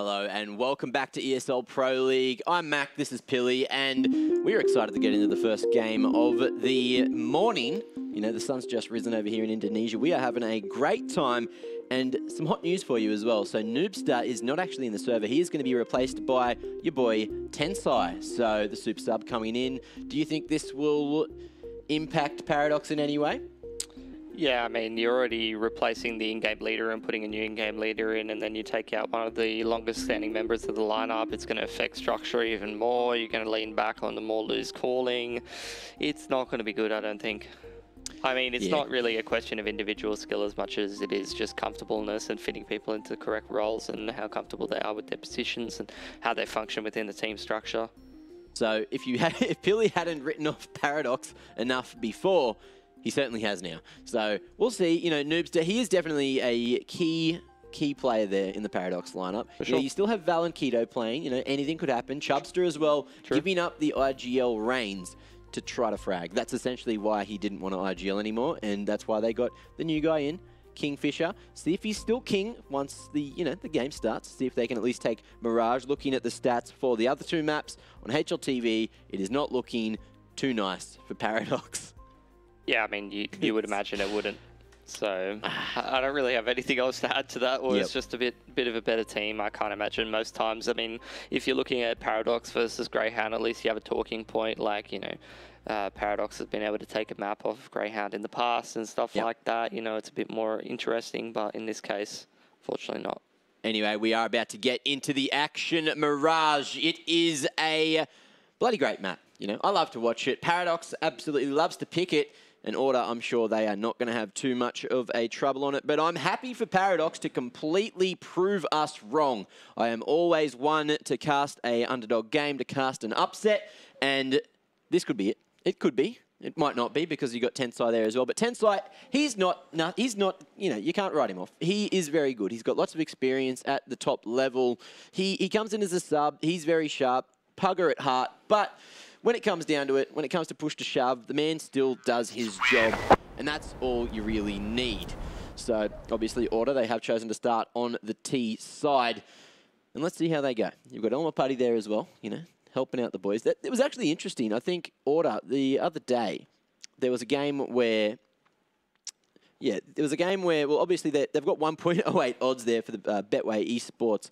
Hello and welcome back to ESL Pro League. I'm Mac, this is Pilly, and we're excited to get into the first game of the morning. You know, the sun's just risen over here in Indonesia. We are having a great time and some hot news for you as well. So Noobster is not actually in the server. He is going to be replaced by your boy Tensai. So the super sub coming in. Do you think this will impact Paradox in any way? Yeah, I mean, you're already replacing the in-game leader and putting a new in-game leader in, and then you take out one of the longest-standing members of the lineup. It's going to affect structure even more. You're going to lean back on the more loose calling. It's not going to be good, I don't think. I mean, it's not really a question of individual skill as much as it is just comfortableness and fitting people into the correct roles and how comfortable they are with their positions and how they function within the team structure. So if Pilly hadn't written off Paradox enough before, he certainly has now. So we'll see. You know, Noobster, he is definitely a key player there in the Paradox lineup. For sure. You still have Val and Keto playing. You know, anything could happen. Chubster as well, giving up the IGL reins to try to frag. That's essentially why he didn't want to IGL anymore, and that's why they got the new guy in, Kingfisher. See if he's still king once the game starts. See if they can at least take Mirage. Looking at the stats for the other two maps on HLTV, it is not looking too nice for Paradox. Yeah, I mean, you would imagine it wouldn't. So I don't really have anything else to add to that, or it's just a bit of a better team, I can't imagine most times. I mean, if you're looking at Paradox versus Greyhound, at least you have a talking point, like, you know, Paradox has been able to take a map off of Greyhound in the past and stuff like that. You know, it's a bit more interesting, but in this case, fortunately not. Anyway, we are about to get into the action. Mirage, it is a bloody great map. You know, I love to watch it. Paradox absolutely loves to pick it. And Order, I'm sure they are not going to have too much of a trouble on it. But I'm happy for Paradox to completely prove us wrong. I am always one to cast a underdog game, to cast an upset. And this could be it. It could be. It might not be because you got Tensai there as well. But Tensai, he's not, you know, you can't write him off. He is very good. He's got lots of experience at the top level. He comes in as a sub. He's very sharp. Pugger at heart. But when it comes down to it, when it comes to push to shove, the man still does his job, and that's all you really need. So, obviously, Order, they have chosen to start on the T side, and let's see how they go. You've got Elmer Putty there as well, you know, helping out the boys. It was actually interesting. I think Order, the other day, there was a game where, well, obviously, they've got 1.08 odds there for the Betway Esports.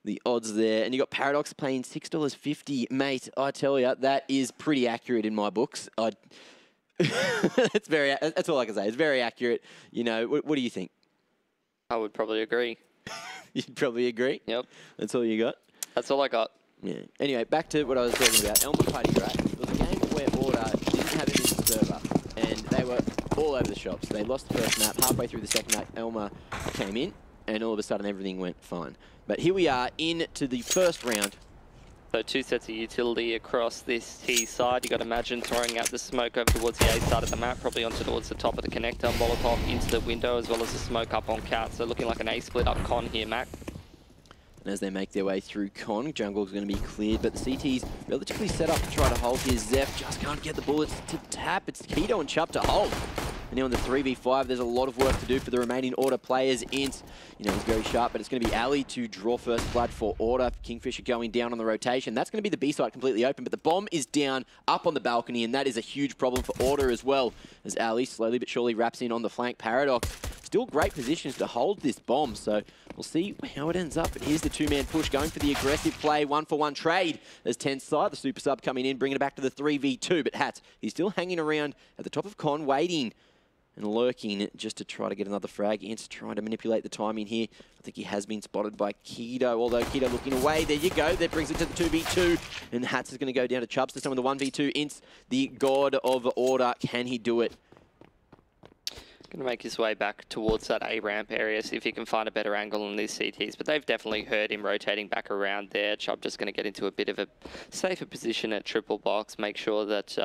The odds there, and you got Paradox paying $6.50, mate. I tell you, that is pretty accurate in my books. That's all I can say. It's very accurate. You know, what do you think? I would probably agree. You'd probably agree? Yep. That's all you got? That's all I got. Yeah. Anyway, back to what I was talking about. Elmer Putty, right? It was a game where Order didn't have him in the server, and they were all over the shops. They lost the first map. Halfway through the second map, Elmer came in, and all of a sudden everything went fine. But here we are into the first round. So two sets of utility across this T side. You got to imagine throwing out the smoke over towards the A side of the map, probably onto towards the top of the connector. Molotov into the window, as well as the smoke up on Cat. So looking like an A split up Con here, Mac. And as they make their way through Con, Jungle's going to be cleared, but the CT's relatively set up to try to hold here. Zeph just can't get the bullets to tap. It's Keto and Chubb to hold. And now in the 3v5, there's a lot of work to do for the remaining Order players. Int, you know, he's very sharp, but it's going to be Ali to draw first blood for Order. Kingfisher going down on the rotation. That's going to be the B side completely open, but the bomb is down up on the balcony, and that is a huge problem for Order as well, as Ali slowly but surely wraps in on the flank. Paradox still great positions to hold this bomb, so we'll see how it ends up. But here's the two-man push going for the aggressive play, one-for-one trade as Tensai, the super sub, coming in, bringing it back to the 3v2. But Hats, he's still hanging around at the top of Con, waiting and lurking just to try to get another frag. Int's trying to manipulate the timing here. I think he has been spotted by Keto, although Keto looking away. There you go. That brings it to the 2v2. And Hats is going to go down to Chubbs to some of the 1v2. Int's the god of Order. Can he do it? Going to make his way back towards that A-ramp area, see if he can find a better angle on these CTs. But they've definitely heard him rotating back around there. Chubb just going to get into a bit of a safer position at triple box. Make sure that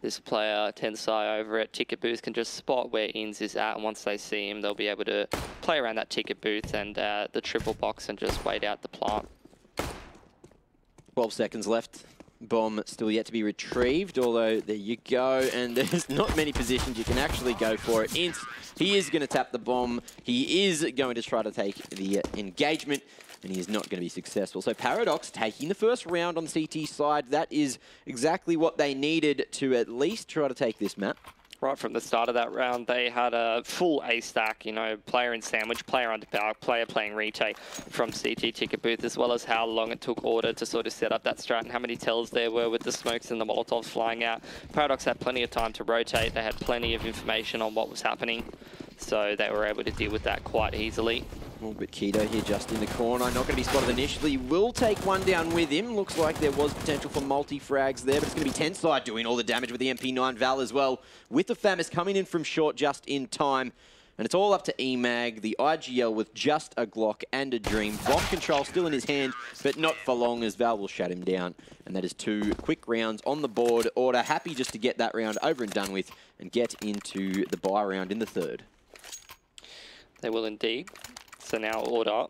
this player, Tensai, over at Ticket Booth can just spot where Inns is at, and once they see him, they'll be able to play around that Ticket Booth and the triple box and just wait out the plant. 12 seconds left. Bomb still yet to be retrieved, although there you go, and there's not many positions you can actually go for it. Inns, he is going to tap the bomb. He is going to try to take the engagement. and he is not going to be successful. So Paradox taking the first round on the CT side. That is exactly what they needed to at least try to take this map. Right from the start of that round, they had a full A stack, you know, player in sandwich, player under power, player playing retake from CT ticket booth, as well as how long it took Order to sort of set up that strat and how many tells there were with the smokes and the Molotovs flying out. Paradox had plenty of time to rotate. They had plenty of information on what was happening, so they were able to deal with that quite easily. Oh, but Keto here just in the corner, not going to be spotted initially, will take one down with him. Looks like there was potential for multi-frags there, but it's going to be Tenside doing all the damage with the MP9 Val as well, with the Famis coming in from short just in time. And it's all up to EMAG, the IGL with just a Glock and a Dream. Bomb control still in his hand, but not for long as Val will shut him down. And that is 2 quick rounds on the board. Order happy just to get that round over and done with and get into the bye round in the third. They will indeed. So now Order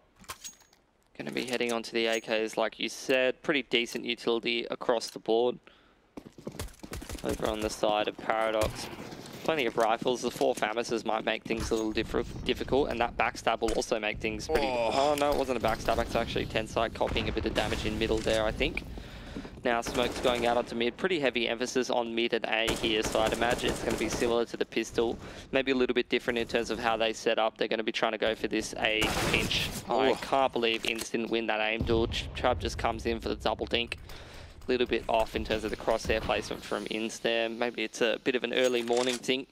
going to be heading onto the AKs, like you said. Pretty decent utility across the board. Over on the side of Paradox, plenty of rifles. The 4 Famises might make things a little difficult, and that backstab will also make things pretty... Oh, no, it wasn't a backstab. It's actually Tenside copying a bit of damage in middle there, I think. Now Smoke's going out onto mid. Pretty heavy emphasis on mid and A here, so I'd imagine it's going to be similar to the pistol. Maybe a little bit different in terms of how they set up. They're going to be trying to go for this A pinch. I can't believe Inns didn't win that aim duel. Chubb just comes in for the double dink. A little bit off in terms of the crosshair placement from Inns there. Maybe it's a bit of an early morning thing.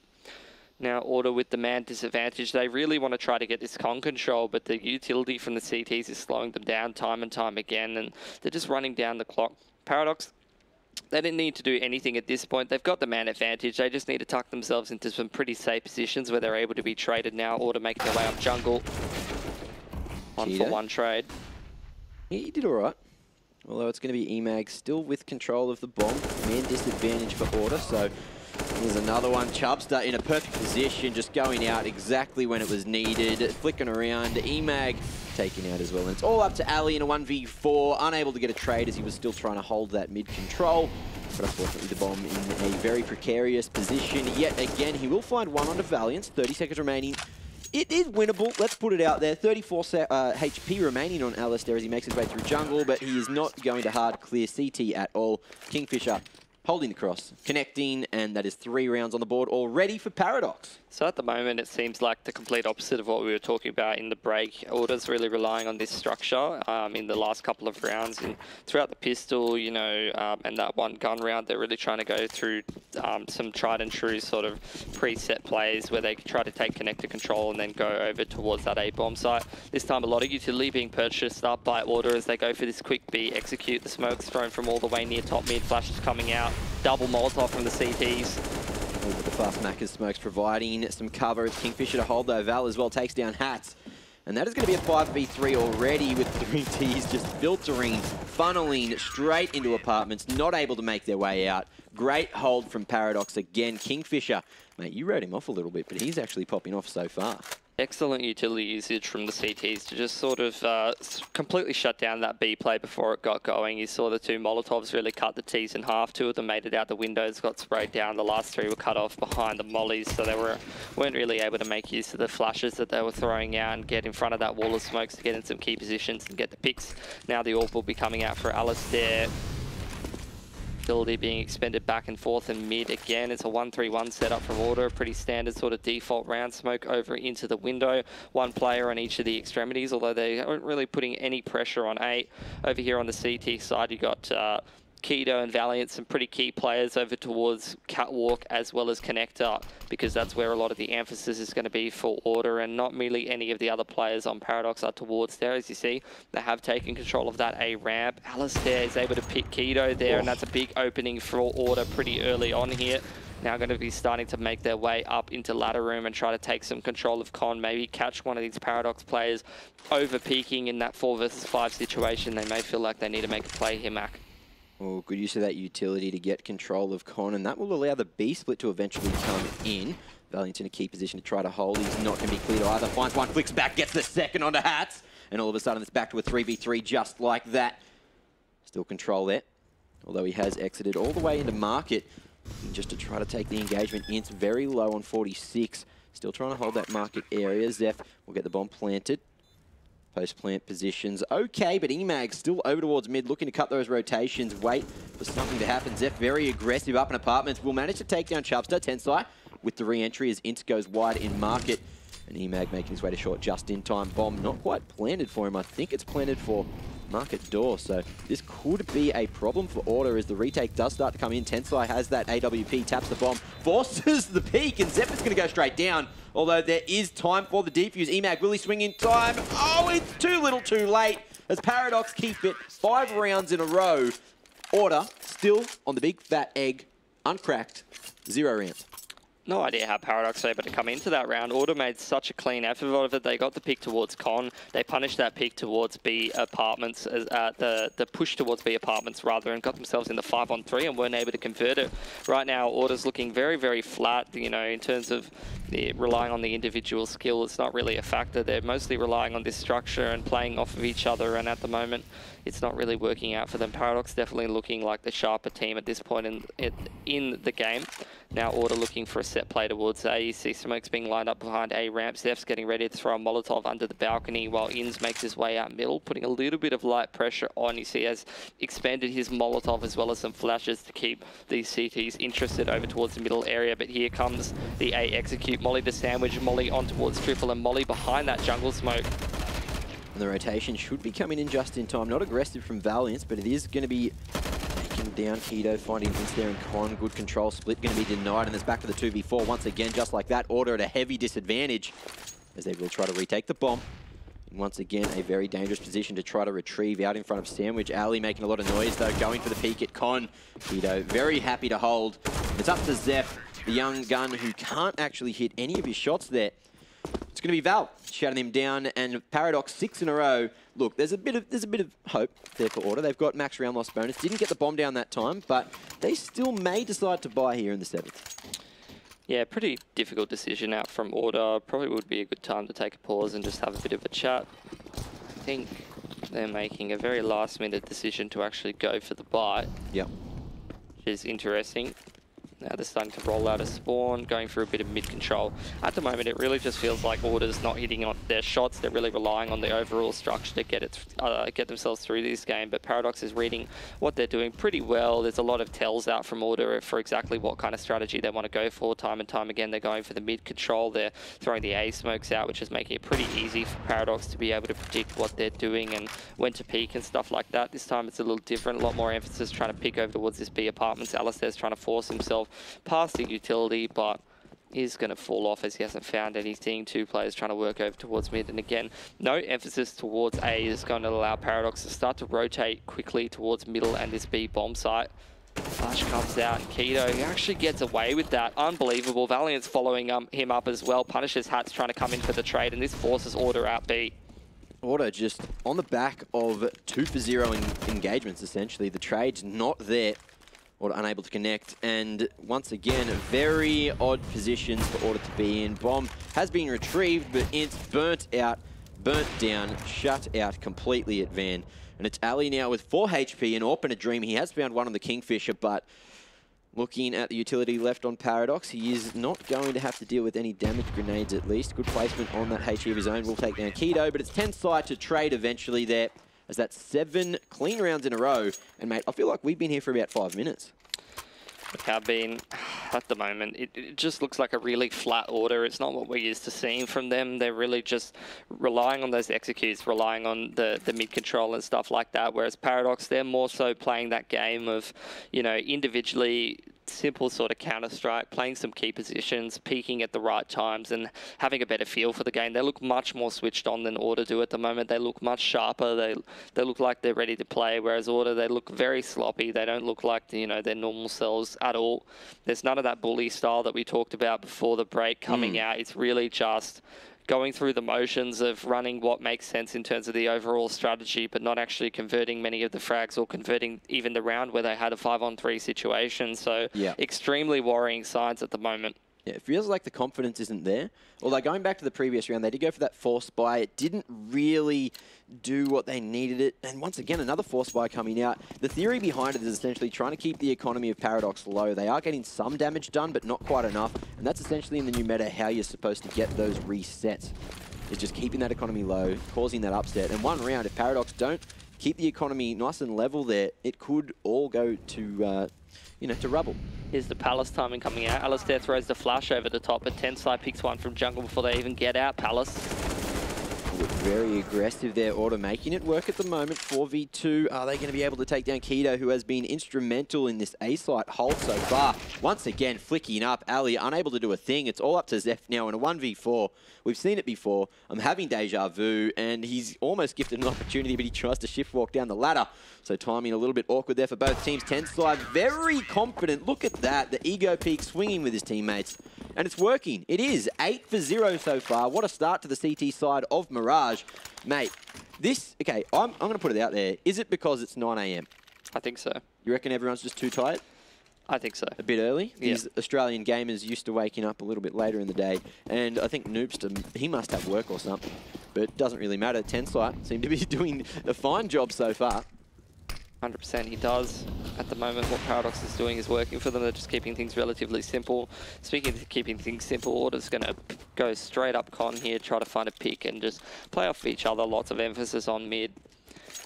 Now Order with the man disadvantage. They really want to try to get this con control, but the utility from the CTs is slowing them down time and time again, and they're just running down the clock. Paradox, they didn't need to do anything at this point. They've got the man advantage. They just need to tuck themselves into some pretty safe positions where they're able to be traded now. Order making their way up jungle. On for one trade. He did all right. Although it's going to be EMAG still with control of the bomb. Man disadvantage for Order, so here's another one. Chubster in a perfect position, just going out exactly when it was needed. Flicking around. EMAG taken out as well. And it's all up to Ali in a 1v4. Unable to get a trade as he was still trying to hold that mid control. But unfortunately the bomb in a very precarious position. Yet again, he will find one onto Valiance. 30 seconds remaining. It is winnable, let's put it out there. 34 HP remaining on Alistair as he makes his way through jungle, but he is not going to hard clear CT at all. Kingfisher holding the cross, connecting, and that is 3 rounds on the board already for Paradox. So at the moment, it seems like the complete opposite of what we were talking about in the break. Order's really relying on this structure in the last couple of rounds. And throughout the pistol, you know, and that one gun round, they're really trying to go through some tried and true sort of preset plays where they try to take connector control and then go over towards that A-bomb site. This time, a lot of utility being purchased up by Order as they go for this quick B, execute. The smoke's thrown from all the way near top mid, flashes coming out. Double Molotov from the CTs. But the fast Macca's smokes providing some cover as Kingfisher to hold though. Val as well takes down Hats. And that is going to be a 5v3 already with 3 Ts just filtering, funneling straight into apartments, not able to make their way out. Great hold from Paradox again. Kingfisher, mate, you wrote him off a little bit, but he's actually popping off so far. Excellent utility usage from the CTs to just sort of completely shut down that B play before it got going. You saw the 2 Molotovs really cut the Ts in half. 2 of them made it out the windows, got sprayed down. The last 3 were cut off behind the mollies, so they weren't really able to make use of the flashes that they were throwing out and get in front of that wall of smokes to get in some key positions and get the picks. Now the AWP will be coming out for Alistair. Ability being expended back and forth and mid again. It's a 1-3-1 setup from Order, pretty standard sort of default round. Smoke over into the window, 1 player on each of the extremities, although they aren't really putting any pressure on 8. Over here on the CT side, you got Keto and Valiant, some pretty key players over towards Catwalk as well as Connector, because that's where a lot of the emphasis is going to be for Order, and not merely any of the other players on Paradox are towards there. As you see, they have taken control of that A ramp. Alistair is able to pick Keto there, and that's a big opening for Order pretty early on here. Now going to be starting to make their way up into ladder room and try to take some control of Con, maybe catch one of these Paradox players over peaking in that 4 versus 5 situation. They may feel like they need to make a play here, Mac. Oh, good use of that utility to get control of Con, and that will allow the B split to eventually come in. Valiant in a key position to try to hold. He's not going to be cleared either. Finds one, flicks back, gets the second onto Hats, and all of a sudden it's back to a 3v3 just like that. Still control there, although he has exited all the way into market just to try to take the engagement in. It's very low on 46. Still trying to hold that market area. Zeph will get the bomb planted. Post-plant positions. Okay, but Emag still over towards mid, looking to cut those rotations, wait for something to happen. Zeph very aggressive up in apartments. Will manage to take down Chubster. Tensai with the re-entry as Int goes wide in market. And Emag making his way to short just in time. Bomb not quite planted for him. I think it's planted for market door. So this could be a problem for Order as the retake does start to come in. Tensai has that AWP, taps the bomb, forces the peak, and Zeph is going to go straight down. Although there is time for the defuse. Emag, will he swing in time? Oh, it's too little too late as Paradox keep it 5 rounds in a row. Order still on the big fat egg, uncracked, 0 rounds. No idea how Paradox were able to come into that round. Order made such a clean effort of it. They got the pick towards Con. They punished that pick towards B apartments, the push towards B apartments rather, and got themselves in the 5-on-3 and weren't able to convert it. Right now, Order's looking very, very flat, you know, in terms of relying on the individual skill. It's not really a factor. They're mostly relying on this structure and playing off of each other, and at the moment, it's not really working out for them. Paradox definitely looking like the sharper team at this point in the game. Now Order looking for a set play towards A. You see Smokes being lined up behind A ramp. Zeph's getting ready to throw a Molotov under the balcony while Inns makes his way out middle, putting a little bit of light pressure on. You see has expanded his Molotov as well as some flashes to keep these CTs interested over towards the middle area. But here comes the A execute. Molly to sandwich, Molly on towards Triple, and Molly behind that jungle smoke. And the rotation should be coming in just in time. Not aggressive from Valiance, but it is going to be taking down Keto, finding Vince there and Con. Good control split going to be denied, and it's back to the 2v4 once again, just like that. Order at a heavy disadvantage as they will try to retake the bomb. And once again, a very dangerous position to try to retrieve out in front of Sandwich. Ali making a lot of noise though, going for the peek at Con. Keto very happy to hold. It's up to Zeph, the young gun who can't actually hit any of his shots there. It's going to be Val shutting him down, and Paradox 6 in a row. Look, there's a bit of hope there for Order. They've got max round loss bonus. Didn't get the bomb down that time, but they still may decide to buy here in the 7th. Yeah, pretty difficult decision out from Order. Probably would be a good time to take a pause and just have a bit of a chat. I think they're making a very last-minute decision to actually go for the buy. Yep. Which is interesting. Now they're starting to roll out a spawn, going for a bit of mid-control. At the moment, it really just feels like Order's not hitting on their shots. They're really relying on the overall structure to get themselves through this game. But Paradox is reading what they're doing pretty well. There's a lot of tells out from Order for exactly what kind of strategy they want to go for. Time and time again, they're going for the mid-control. They're throwing the A smokes out, which is making it pretty easy for Paradox to be able to predict what they're doing and when to peek and stuff like that. This time, it's a little different. A lot more emphasis trying to pick over towards this B apartments. Alistair's trying to force himself past the utility, but is going to fall off as he hasn't found anything. 2 players trying to work over towards mid, and again, no emphasis towards A is going to allow Paradox to start to rotate quickly towards middle and this B bomb site. Flash comes out, and Keto, he actually gets away with that. Unbelievable. Valiant's following him up as well. Punishes Hat's trying to come in for the trade, and this forces Order out B. Order just on the back of 2 for 0 engagements, essentially. The trade's not there. Order unable to connect, and once again, very odd positions for Order to be in. Bomb has been retrieved, but it's burnt down, shut out completely at Van. And it's Ali now with 4 HP and Orpin a Dream. He has found one on the Kingfisher, but looking at the utility left on Paradox, he is not going to have to deal with any damage grenades at least. Good placement on that HE of his own will take down Keto, but it's Tensai to trade eventually there. As that's 7 clean rounds in a row. And mate, I feel like we've been here for about 5 minutes. We have been, at the moment, it just looks like a really flat Order. It's not what we're used to seeing from them. They're really just relying on those executes, relying on the mid-control and stuff like that. Whereas Paradox, they're more so playing that game of, you know, individually simple sort of counter-strike, playing some key positions, peaking at the right times, and having a better feel for the game. They look much more switched on than Order do at the moment. They look much sharper. They look like they're ready to play, whereas Order, they look very sloppy. They don't look like, you know, their normal selves at all. There's none of that bully style that we talked about before the break coming out. It's really just going through the motions of running what makes sense in terms of the overall strategy, but not actually converting many of the frags or converting even the round where they had a 5-on-3 situation. So extremely worrying signs at the moment. Yeah, it feels like the confidence isn't there. Although going back to the previous round, they did go for that forced buy. It didn't really do what they needed it. And once again, another forced buy coming out. The theory behind it is essentially trying to keep the economy of Paradox low. They are getting some damage done, but not quite enough. And that's essentially in the new meta how you're supposed to get those resets. is just keeping that economy low, causing that upset. And one round, if Paradox don't keep the economy nice and level there, it could all go to, you know, to rubble. Here's the Palace timing coming out. Alistair throws the flash over the top, but Tensai picks one from jungle before they even get out. Palace. Very aggressive there, Order making it work at the moment. 4v2. Are they going to be able to take down Keto, who has been instrumental in this A-site hold so far? Once again, flicking up. Ali unable to do a thing. It's all up to Zeph now in a 1v4. We've seen it before. I'm having deja vu, and he's almost gifted an opportunity, but he tries to shift walk down the ladder. So timing a little bit awkward there for both teams. Tensai very confident. Look at that. The ego peak swinging with his teammates. And it's working. It is 8 for 0 so far. What a start to the CT side of Mirage. Mate, this, okay, I'm going to put it out there. Is it because it's 9 AM? I think so. You reckon everyone's just too tired? I think so. A bit early? Yeah. These Australian gamers used to waking up a little bit later in the day. And I think Noobster, he must have work or something. But it doesn't really matter. Tensai seem to be doing a fine job so far. 100% he does. At the moment, what Paradox is doing is working for them. They're just keeping things relatively simple. Speaking of keeping things simple, Order's going to go straight up con here, try to find a pick and just play off each other. Lots of emphasis on mid.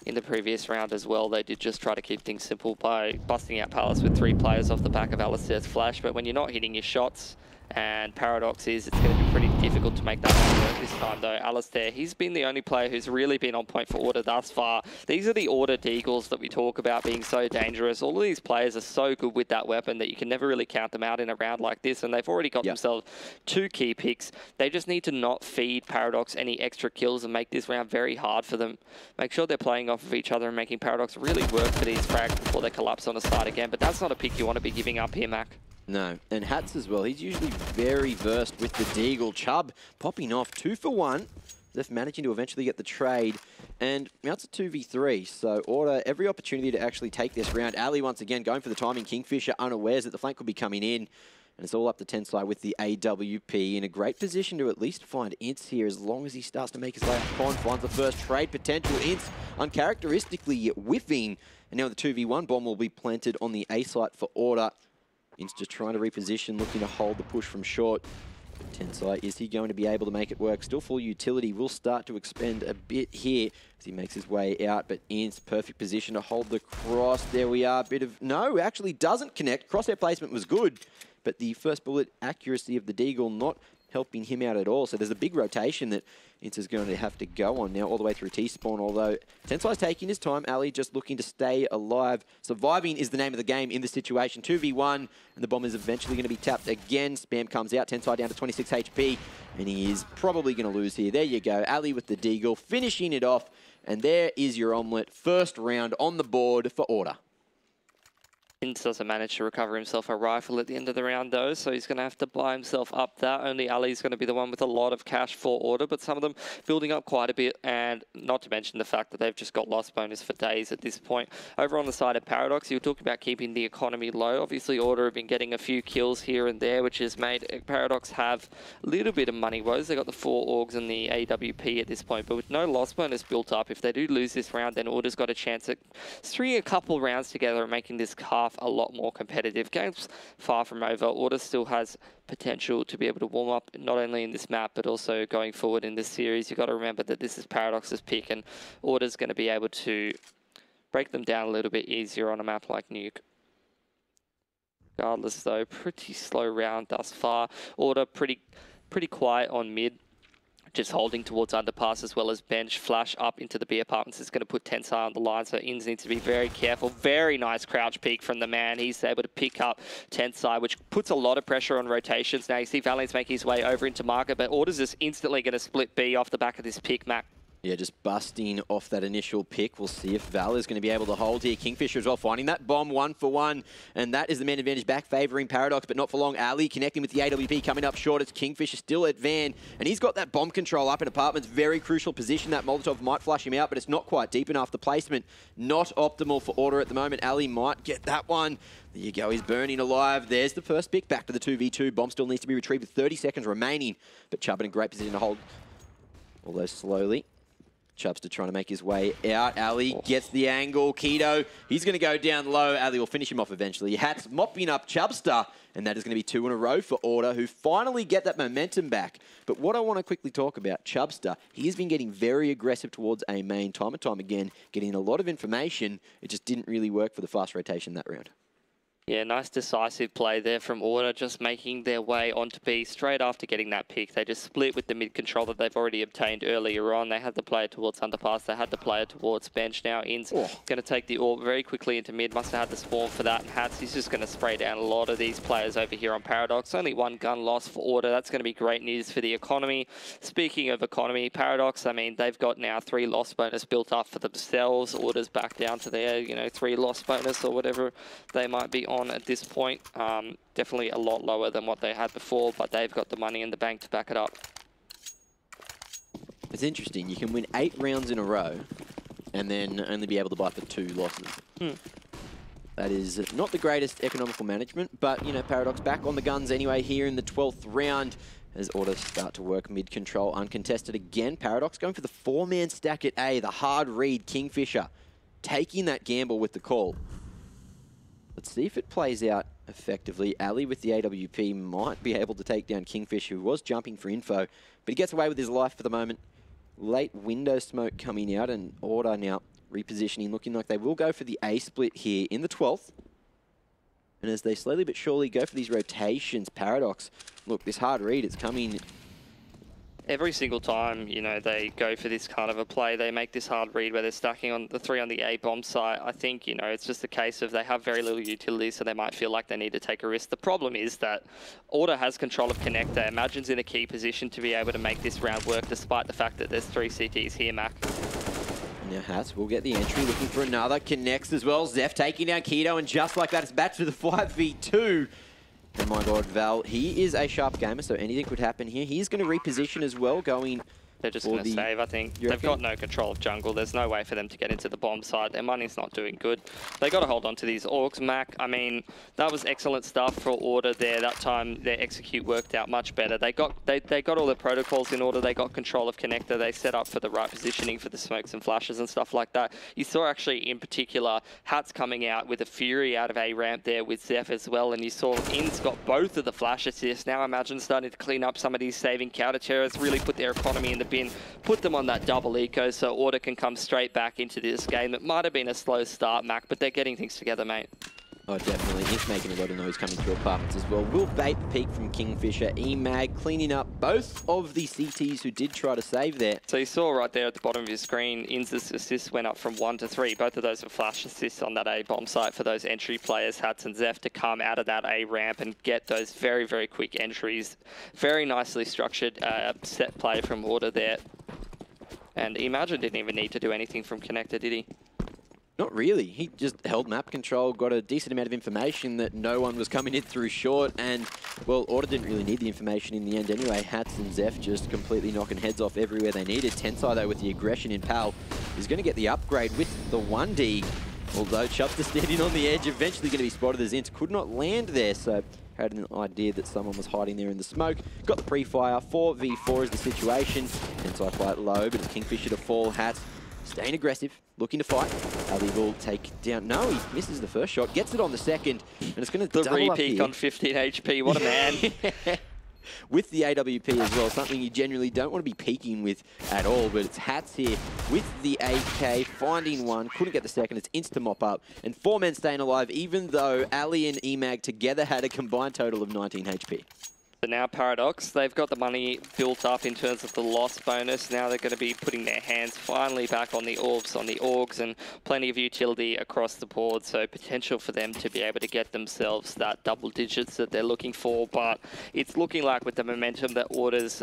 In the previous round as well, they did just try to keep things simple by busting out Palace with 3 players off the back of Alistair's flash. But when you're not hitting your shots, and Paradox is, it's going to be pretty difficult to make that one work this time though. Alistair, he's been the only player who's really been on point for Order thus far. These are the Order Deagles that we talk about being so dangerous. All of these players are so good with that weapon that you can never really count them out in a round like this, and they've already got themselves 2 key picks. They just need to not feed Paradox any extra kills and make this round very hard for them. Make sure they're playing off of each other and making Paradox really work for these frags before they collapse on the start again, but that's not a pick you want to be giving up here, Mac. No, and Hats as well. He's usually very versed with the Deagle. Chubb popping off 2 for 1. Zeph managing to eventually get the trade. And now it's a 2v3, so Order every opportunity to actually take this round. Ali once again going for the timing. Kingfisher unawares that the flank could be coming in. And it's all up to Tensai with the AWP in a great position to at least find Ince here as long as he starts to make his way up. Con finds the first trade potential. Ince uncharacteristically whiffing. And now the 2v1 bomb will be planted on the A site for Order. Ince just trying to reposition, looking to hold the push from short. Tensai, is he going to be able to make it work? Still full utility, will start to expend a bit here as he makes his way out, but Ince, perfect position to hold the cross. There we are, bit of, no, actually doesn't connect. Crosshair placement was good, but the first bullet accuracy of the Deagle not helping him out at all. So there's a big rotation that Ince is going to have to go on now all the way through T-spawn, although Tensai's taking his time. Ali just looking to stay alive. Surviving is the name of the game in this situation. 2v1, and the bomb is eventually going to be tapped again. Spam comes out, Tensai down to 26 HP, and he is probably going to lose here. There you go, Ali with the Deagle, finishing it off, and there is your omelette. First round on the board for Order. Ince doesn't manage to recover himself a rifle at the end of the round though, so he's going to have to buy himself up that. Only Ali's going to be the one with a lot of cash for Order, but some of them building up quite a bit, and not to mention the fact that they've just got loss bonus for days at this point. Over on the side of Paradox, you were talking about keeping the economy low. Obviously Order have been getting a few kills here and there, which has made Paradox have a little bit of money woes. They got the 4 Augs and the AWP at this point, but with no loss bonus built up, if they do lose this round, then Order's got a chance at stringing a couple rounds together and making this half a lot more competitive. Game's far from over. Order still has potential to be able to warm up, not only in this map, but also going forward in this series. You've got to remember that this is Paradox's pick, and Order's going to be able to break them down a little bit easier on a map like Nuke. Regardless, though, pretty slow round thus far. Order pretty quiet on mid. Just holding towards underpass as well as bench. Flash up into the B apartments is going to put Tensai on the line, so Ince needs to be very careful. Very nice crouch peek from the man. He's able to pick up Tensai, which puts a lot of pressure on rotations. Now you see Valiant's making his way over into market, but Order's just instantly going to split B off the back of this pick, Mac. Yeah, just busting off that initial pick. We'll see if Val is going to be able to hold here. Kingfisher as well, finding that bomb 1 for 1. And that is the man advantage back, favouring Paradox, but not for long. Ali connecting with the AWP, coming up short. It's Kingfisher still at Van. And he's got that bomb control up in apartments. Very crucial position. That Molotov might flush him out, but it's not quite deep enough. The placement not optimal for Order at the moment. Ali might get that one. There you go, he's burning alive. There's the first pick, back to the 2v2. Bomb still needs to be retrieved with 30 seconds remaining. But Chubb in a great position to hold, although slowly. Chubster trying to make his way out. Ali gets the angle. Keto, he's going to go down low. Ali will finish him off eventually. Hats mopping up Chubster, and that is going to be 2 in a row for Order, who finally get that momentum back. But what I want to quickly talk about, Chubster, he has been getting very aggressive towards A main time and time again, getting a lot of information. It just didn't really work for the fast rotation that round. Yeah, nice decisive play there from Order, just making their way onto B straight after getting that pick. They just split with the mid control that they've already obtained earlier on. They had the player towards underpass, they had the player towards bench. Now In's going to take the AWP very quickly into mid, must have had the spawn for that. And Hats, he's just going to spray down a lot of these players over here on Paradox. Only 1 gun loss for Order. That's going to be great news for the economy. Speaking of economy, Paradox, I mean, they've got now 3 loss bonus built up for themselves. Order's back down to their, you know, 3 loss bonus or whatever they might be on at this point. Definitely a lot lower than what they had before, but they've got the money in the bank to back it up. It's interesting. You can win 8 rounds in a row and then only be able to buy for 2 losses. That is not the greatest economical management, but, you know, Paradox back on the guns anyway here in the 12th round as Order start to work mid-control uncontested again. Paradox going for the 4-man stack at A, the hard read Kingfisher, taking that gamble with the call. Let's see if it plays out effectively. Ali with the AWP might be able to take down Kingfisher, who was jumping for info, but he gets away with his life for the moment. Late window smoke coming out, and Order now repositioning, looking like they will go for the A split here in the 12th. And as they slowly but surely go for these rotations, Paradox, look, this hard read, it's coming. Every single time, you know, they go for this kind of a play, they make this hard read where they're stacking on the 3 on the A bomb site. I think, you know, it's just a case of they have very little utility, so they might feel like they need to take a risk. The problem is that Order has control of Connector. Imagine's in a key position to be able to make this round work, despite the fact that there's 3 CTs here, Mac. Now Hats will get the entry, looking for another. Connects as well. Zeph taking down Keto, and just like that, it's back to the 5v2. Oh my god, Val, he is a sharp gamer, so anything could happen here. He's going to reposition as well, going... They're just going to save, I think. They've got no control of jungle. There's no way for them to get into the bomb side. Their money's not doing good. They got to hold on to these orcs, Mac. I mean, that was excellent stuff for Order there. That time, their execute worked out much better. They got all their protocols in order. They got control of Connector. They set up for the right positioning for the smokes and flashes and stuff like that. You saw actually, in particular, Hats coming out with a Fury out of A ramp there with Zeph as well. And you saw In's got both of the flash assists. Now Imagine starting to clean up some of these saving counter terrors, really put their economy in the bin. Put them on that double eco so Order can come straight back into this game. It might have been a slow start, Mac, but they're getting things together, mate. Oh, definitely. He's making a lot of noise coming through apartments as well. Will bait the peak from Kingfisher. E-Mag cleaning up both of the CTs who did try to save there. So you saw right there at the bottom of your screen, In's assists went up from 1 to 3. Both of those were flash assists on that A bomb site for those entry players, Hats and Zeph, to come out of that A ramp and get those very, very quick entries. Very nicely structured set play from Order there. And Imagine didn't even need to do anything from Connector, did he? Not really. He just held map control, got a decent amount of information that no one was coming in through short, and, well, Order didn't really need the information in the end anyway. Hats and Zeph just completely knocking heads off everywhere they needed. Tensai, though, with the aggression in Pal, is going to get the upgrade with the 1D, although Chubster standing on the edge, eventually going to be spotted as Ints could not land there, so had an idea that someone was hiding there in the smoke. Got the pre-fire. 4v4 is the situation. Tensai fight low, but it's Kingfisher to fall. Hats staying aggressive, looking to fight. Ali will take down... No, he misses the first shot, gets it on the second, and it's going to double up here. The re-peak on 15 HP, what a man. With the AWP as well, something you generally don't want to be peaking with at all, but it's Hats here with the AK, finding one, couldn't get the second, it's insta mop up, and 4 men staying alive, even though Ali and E-Mag together had a combined total of 19 HP. So now Paradox, they've got the money built up in terms of the loss bonus. Now they're going to be putting their hands finally back on the orbs, on the orgs, and plenty of utility across the board. So potential for them to be able to get themselves that double digits that they're looking for. But it's looking like with the momentum that Order's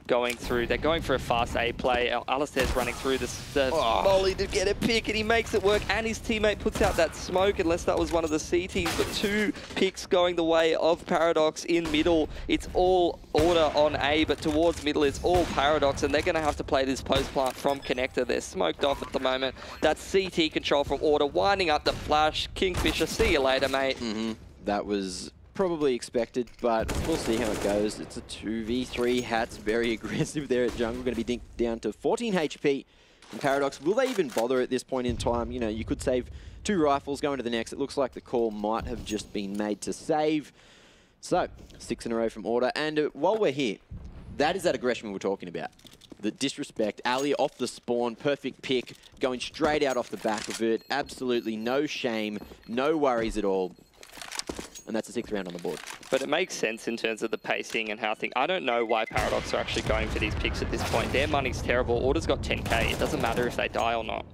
going through, they're going for a fast A play. Alistair's running through the molly to get a pick, and he makes it work. And his teammate puts out that smoke, unless that was one of the CTs. But 2 picks going the way of Paradox in middle. It's all Order on A, but towards middle it's all Paradox, and they're going to have to play this post plant from Connector. They're smoked off at the moment. That's CT control from Order, winding up the flash. Kingfisher, see you later, mate. That was probably expected, but we'll see how it goes. It's a 2v3. Hats very aggressive there at jungle. Going to be dinked down to 14 HP. And Paradox, will they even bother at this point in time? You know, you could save 2 rifles, go into the next. It looks like the call might have just been made to save. So, 6 in a row from Order. And while we're here, that is that aggression we were talking about. The disrespect. Ali off the spawn, perfect pick, going straight out off the back of it. Absolutely no shame, no worries at all. And that's the 6th round on the board. But it makes sense in terms of the pacing and how things... I don't know why Paradox are actually going for these picks at this point. Their money's terrible. Order's got 10k. It doesn't matter if they die or not.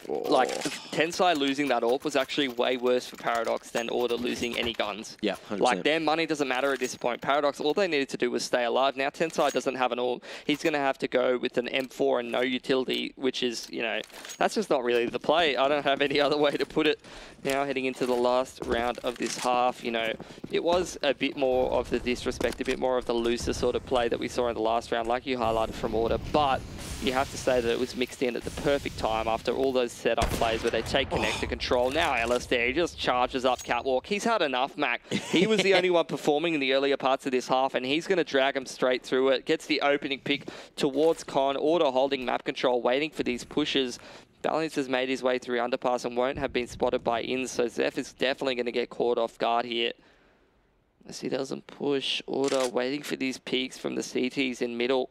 Like, Tensai losing that AWP was actually way worse for Paradox than Order losing any guns. Yeah, 100%. Like, their money doesn't matter at this point. Paradox, all they needed to do was stay alive. Now, Tensai doesn't have an AWP. He's going to have to go with an M4 and no utility, which is, you know, that's just not really the play. I don't have any other way to put it. Now, heading into the last round of this half, you know, it was a bit more of the disrespect, a bit more of the looser sort of play that we saw in the last round, like you highlighted from Order. But you have to say that it was mixed in at the perfect time after all those setup plays where they take connector control. Now LSD he just charges up catwalk. He's had enough, Mac. He was the only one performing in the earlier parts of this half, and he's going to drag him straight through it. Gets the opening pick towards Con. Order holding map control, waiting for these pushes. Balance has made his way through underpass and won't have been spotted by Ins, so Zeph is definitely going to get caught off guard here. As he doesn't push. Order waiting for these peaks from the CTs in middle.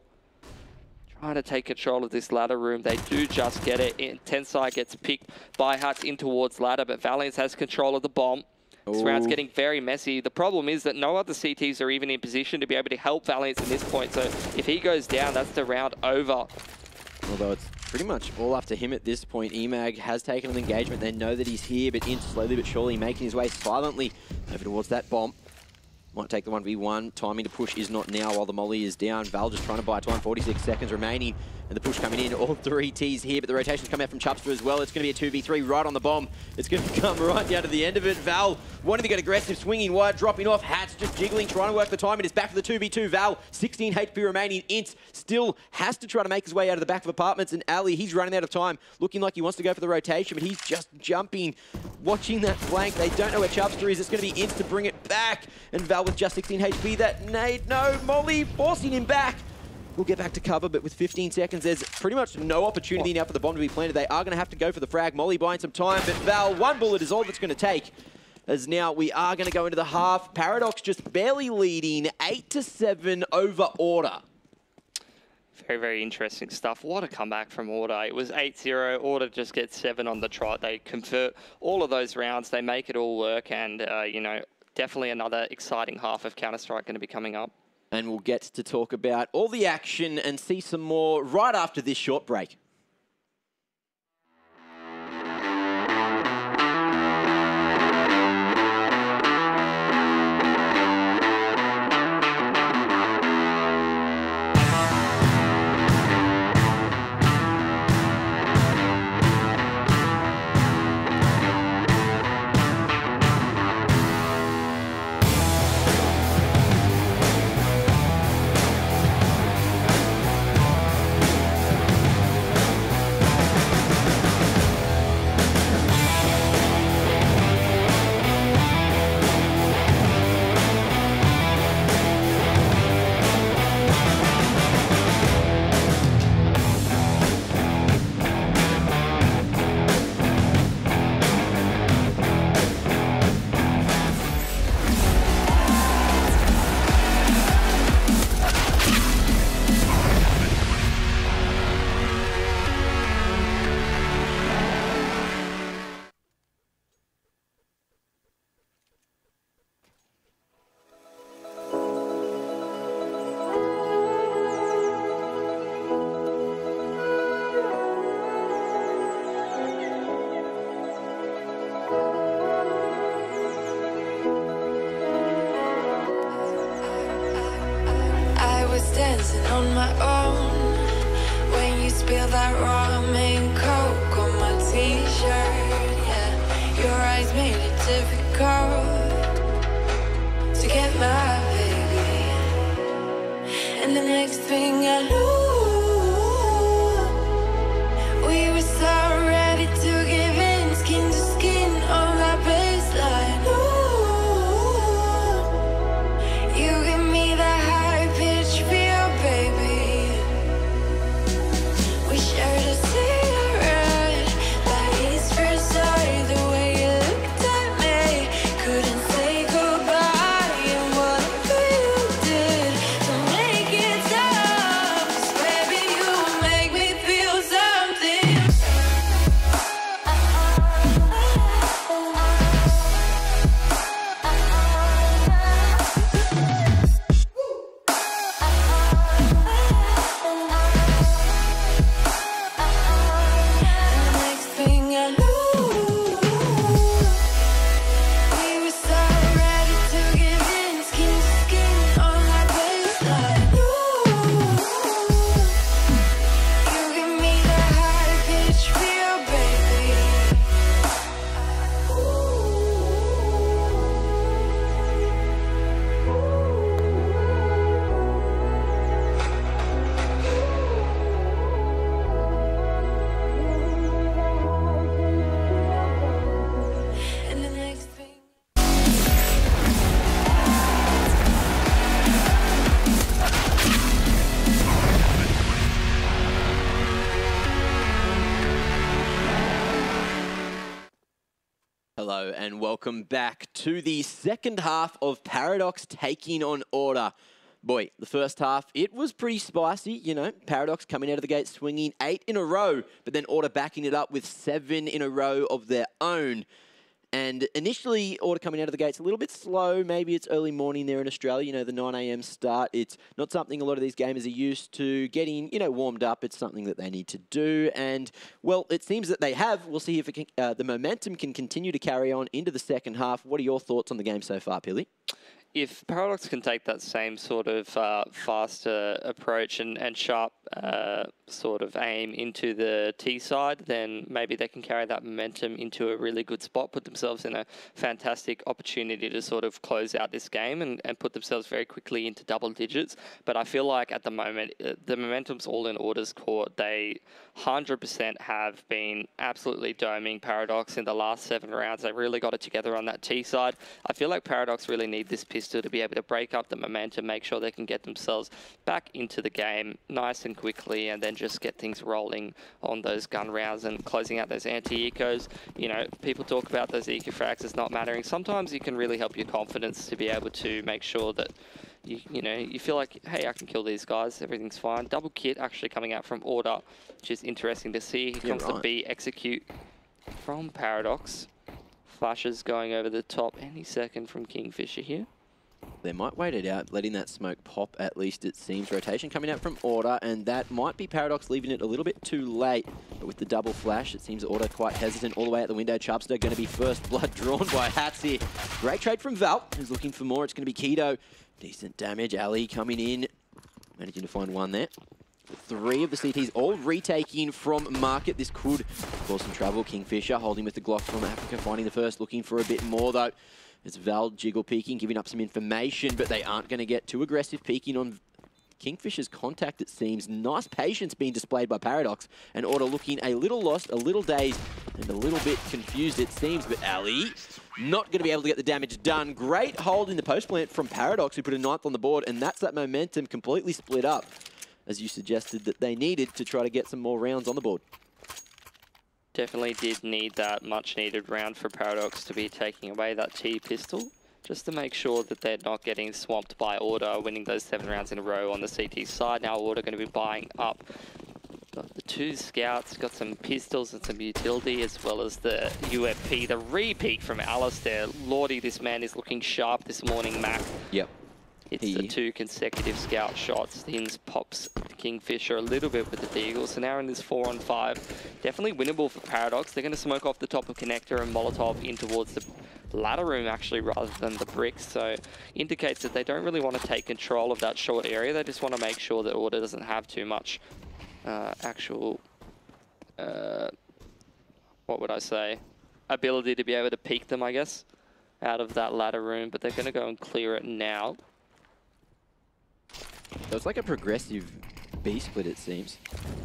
Trying to take control of this ladder room. They do just get it. Tensai gets picked by Huts in towards ladder, but Valiance has control of the bomb. This round's getting very messy. The problem is that no other CTs are even in position to be able to help Valiance in this point, so if he goes down, that's the round over. Although it's pretty much all up to him at this point. Emag has taken an engagement. They know that he's here, but in slowly but surely making his way silently over towards that bomb. Might take the 1v1. Timing to push is not now while the molly is down. Val just trying to buy time. 46 seconds remaining. And the push coming in. All 3 Ts here, but the rotation's coming out from Chubster as well. It's going to be a 2v3 right on the bomb. It's going to come right down to the end of it. Val wanting to get aggressive, swinging wide, dropping off. Hats just jiggling, trying to work the time. It is back for the 2v2. Val, 16 HP remaining. Int still has to try to make his way out of the back of apartments. And Ali, he's running out of time. Looking like he wants to go for the rotation, but he's just jumping, watching that flank. They don't know where Chubster is. It's going to be Int to bring it back. And Val with just 16 HP. That nade, no, Molly forcing him back. We'll get back to cover, but with 15 seconds, there's pretty much no opportunity now for the bomb to be planted. They are going to have to go for the frag. Molly buying some time, but Val, 1 bullet is all that's going to take. As now we are going to go into the half. Paradox just barely leading, 8-7 over Order. Very, very interesting stuff. What a comeback from Order. It was 8-0. Order just gets 7 on the trot. They convert all of those rounds. They make it all work, and, you know, definitely another exciting half of Counter-Strike going to be coming up. And we'll get to talk about all the action and see some more right after this short break. dancing on my own when you spill that rum and coke on my t-shirt. Yeah, your eyes made it difficult to get my baby, and the next thing I knew, we were so ready to give in, skin to skin on that baseline. Ooh, you give me that high pitch feel, baby. We shared a Hello and welcome back to the second half of Paradox taking on Order. Boy, the first half, it was pretty spicy, you know. Paradox coming out of the gate swinging 8 in a row, but then Order backing it up with 7 in a row of their own. And initially, Order coming out of the gates a little bit slow. Maybe it's early morning there in Australia, you know, the 9 a.m. start. It's not something a lot of these gamers are used to getting, you know, warmed up. It's something that they need to do. And, well, it seems that they have. We'll see if it can, the momentum can continue to carry on into the second half. What are your thoughts on the game so far, Pilly? If Paradox can take that same sort of faster approach and sharp sort of aim into the T side, then maybe they can carry that momentum into a really good spot, put themselves in a fantastic opportunity to sort of close out this game and put themselves very quickly into double digits. But I feel like at the moment, the momentum's all in Order's court. They 100% have been absolutely doming Paradox in the last 7 rounds. They really got it together on that T side. I feel like Paradox really need this pistol to be able to break up the momentum, make sure they can get themselves back into the game nice and quickly, and then just get things rolling on those gun rounds and closing out those anti-ecos. You know, people talk about those eco frags as not mattering. Sometimes you can really help your confidence to be able to make sure that you know, you feel like, hey, I can kill these guys, everything's fine. Double kit actually coming out from Order, which is interesting to see. Here comes the B execute from Paradox. Flashes going over the top any second from Kingfisher here. They might wait it out, letting that smoke pop, at least it seems. Rotation coming out from Order, and that might be Paradox leaving it a little bit too late. But with the double flash, it seems Order quite hesitant all the way out the window. Chubster going to be first blood drawn by Hats here. Great trade from Val, who's looking for more. It's going to be Keto. Decent damage. Ali coming in, managing to find one there. 3 of the CTs all retaking from Market. This could cause some trouble. Kingfisher holding with the Glock from Africa, finding the first, looking for a bit more though. It's Val jiggle peeking, giving up some information, but they aren't going to get too aggressive peeking on Kingfisher's contact, it seems. Nice patience being displayed by Paradox, and Order looking a little lost, a little dazed, and a little bit confused, it seems. But Ali not going to be able to get the damage done. Great hold in the post plant from Paradox, who put a 9th on the board, and that's that momentum completely split up, as you suggested that they needed to try to get some more rounds on the board. Definitely did need that much needed round for Paradox to be taking away that T pistol, just to make sure that they're not getting swamped by Order, winning those 7 rounds in a row on the CT side. Now Order going to be buying up. Got the 2 scouts, got some pistols and some utility, as well as the UFP. The repeat from Alistair. Lordy, this man is looking sharp this morning, Mac. Yep. It's the 2 consecutive scout shots. Thins pops Kingfisher a little bit with the Deagle. So now in this 4-on-5, definitely winnable for Paradox. They're going to smoke off the top of Connector and Molotov in towards the ladder room, actually, rather than the bricks. So indicates that they don't really want to take control of that short area. They just want to make sure that Order doesn't have too much actual, what would I say, ability to be able to peek them, I guess, out of that ladder room. But they're going to go and clear it now. So it's like a progressive B split, it seems.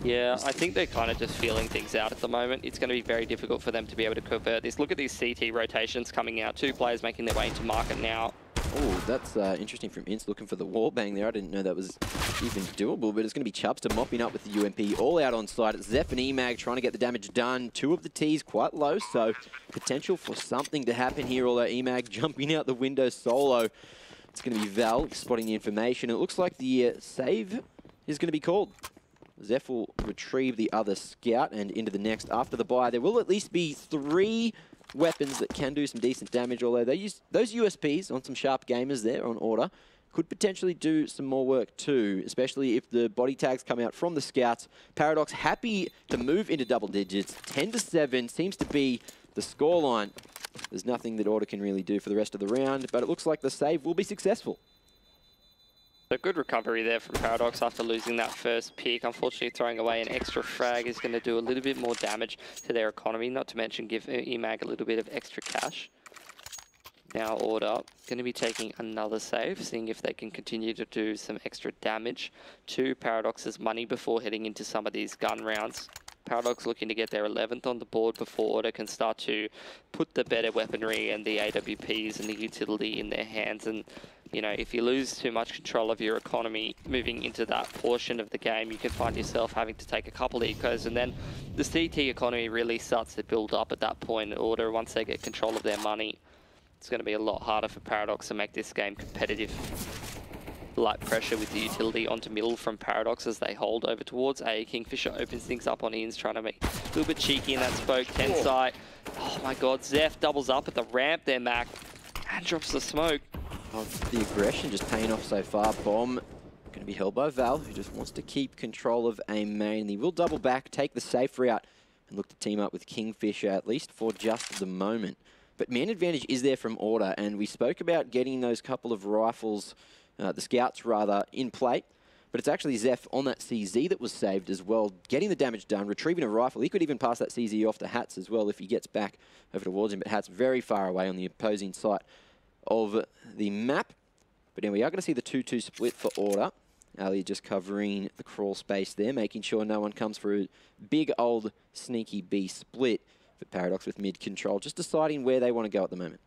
Yeah, I think they're kind of just feeling things out at the moment. It's going to be very difficult for them to be able to convert this. Look at these CT rotations coming out. 2 players making their way into Market now. Oh, that's interesting from Ince, looking for the wall bang there. I didn't know that was even doable, but it's going to be Chubster mopping up with the UMP all out on site. It's Zeph and EMAG trying to get the damage done. 2 of the Ts quite low, so potential for something to happen here, although EMAG jumping out the window solo. It's going to be Val spotting the information. It looks like the save is going to be called. Zeph will retrieve the other scout and into the next after the buy. There will at least be 3 weapons that can do some decent damage, although they use those USPs on some sharp gamers there on Order. Could potentially do some more work too, especially if the body tags come out from the scouts. Paradox happy to move into double digits. 10-7 seems to be the scoreline. There's nothing that Order can really do for the rest of the round, but it looks like the save will be successful. A good recovery there from Paradox after losing that first pick. Unfortunately, throwing away an extra frag is going to do a little bit more damage to their economy, not to mention give EMAG a little bit of extra cash. Now Order going to be taking another save, seeing if they can continue to do some extra damage to Paradox's money before heading into some of these gun rounds. Paradox looking to get their 11th on the board before Order can start to put the better weaponry and the AWPs and the utility in their hands and you know, if you lose too much control of your economy moving into that portion of the game, you can find yourself having to take a couple of ecos, and then the CT economy really starts to build up at that point in order. Once they get control of their money, it's going to be a lot harder for Paradox to make this game competitive. Light pressure with the utility onto middle from Paradox as they hold over towards A. Kingfisher opens things up on Ian's, trying to make a little bit cheeky in that spoke. 10 site. Oh my god, Zeph doubles up at the ramp there, Mac, and drops the smoke. Oh, the aggression just paying off so far. Bomb going to be held by Val, who just wants to keep control of A main. He will double back, take the safe route, and look to team up with Kingfisher, at least for just the moment. But man advantage is there from Order, and we spoke about getting those couple of rifles, the scouts rather, in play. But it's actually Zeph on that CZ that was saved as well, getting the damage done, retrieving a rifle. He could even pass that CZ off to Hats as well if he gets back over towards him, but Hats very far away on the opposing side of the map. But then we are going to see the 2-2 split for Order. Ali just covering the crawl space there, making sure no one comes for a big old sneaky B split. But Paradox with mid control, just deciding where they want to go at the moment.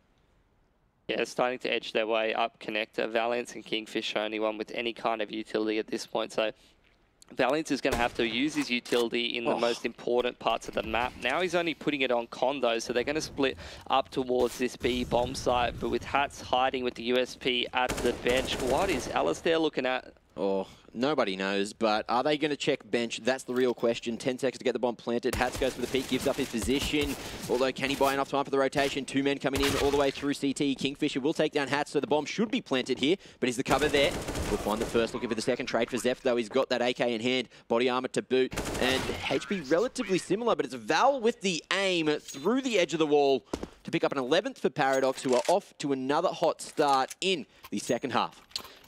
Yeah, starting to edge their way up connector. Valiance and Kingfisher only one with any kind of utility at this point. So Valiance is going to have to use his utility in the most important parts of the map. Now he's only putting it on Con though, so they're going to split up towards this B bomb site. But with Hats hiding with the USP at the bench, what is Alistair looking at? Oh, nobody knows, but are they going to check bench? That's the real question. 10 seconds to get the bomb planted. Hats goes for the peek, gives up his position. Although, can he buy enough time for the rotation? Two men coming in all the way through CT. Kingfisher will take down Hats, so the bomb should be planted here. But is the cover there? We'll find the first, looking for the second trade for Zeph, though. He's got that AK in hand, body armor to boot. And HP relatively similar, but it's Val with the aim through the edge of the wall to pick up an 11th for Paradox, who are off to another hot start in the second half.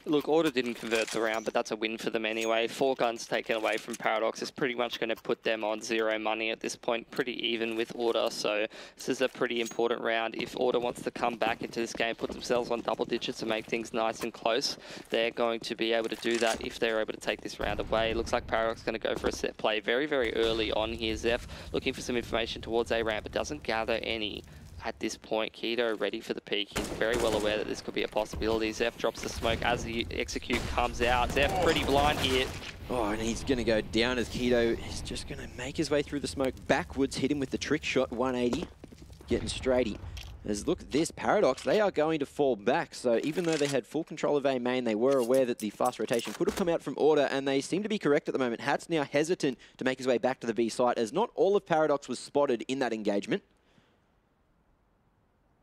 Look, Order didn't convert the round, but that's a win for them anyway. 4 guns taken away from Paradox is pretty much going to put them on 0 money at this point, pretty even with Order. So this is a pretty important round. If Order wants to come back into this game, put themselves on double digits and make things nice and close, they're going to be able to do that if they're able to take this round away. Looks like Paradox is going to go for a set play very, very early on here. Zeph looking for some information towards A ramp, but doesn't gather any. At this point, Keto ready for the peak. He's very well aware that this could be a possibility. Zeph drops the smoke as the execute comes out. Zeph pretty blind here. Oh, and he's going to go down as Keto is just going to make his way through the smoke backwards, hit him with the trick shot, 180, getting straighty. As look at this, Paradox, they are going to fall back. So even though they had full control of A main, they were aware that the fast rotation could have come out from Order, and they seem to be correct at the moment. Hat's now hesitant to make his way back to the B site, as not all of Paradox was spotted in that engagement.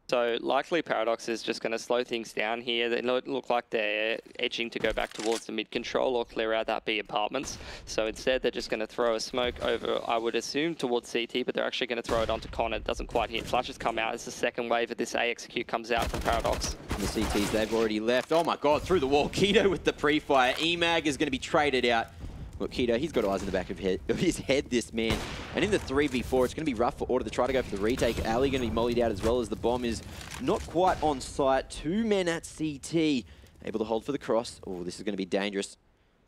So likely Paradox is just going to slow things down here. They look like they're edging to go back towards the mid control or clear out that B apartments. So instead they're just going to throw a smoke over, I would assume, towards CT, but they're actually going to throw it onto Con. It doesn't quite hit. Flashes come out as the second wave of this A execute comes out from Paradox. And the CTs, they've already left. Oh my god, through the wall. Keto with the pre-fire. EMAG is going to be traded out. Look, Keto, he's got eyes in the back of his head, this man. And in the 3v4, it's going to be rough for Order to try to go for the retake. Ali going to be mollied out as well, as the bomb is not quite on site. 2 men at CT, able to hold for the cross. Oh, this is going to be dangerous.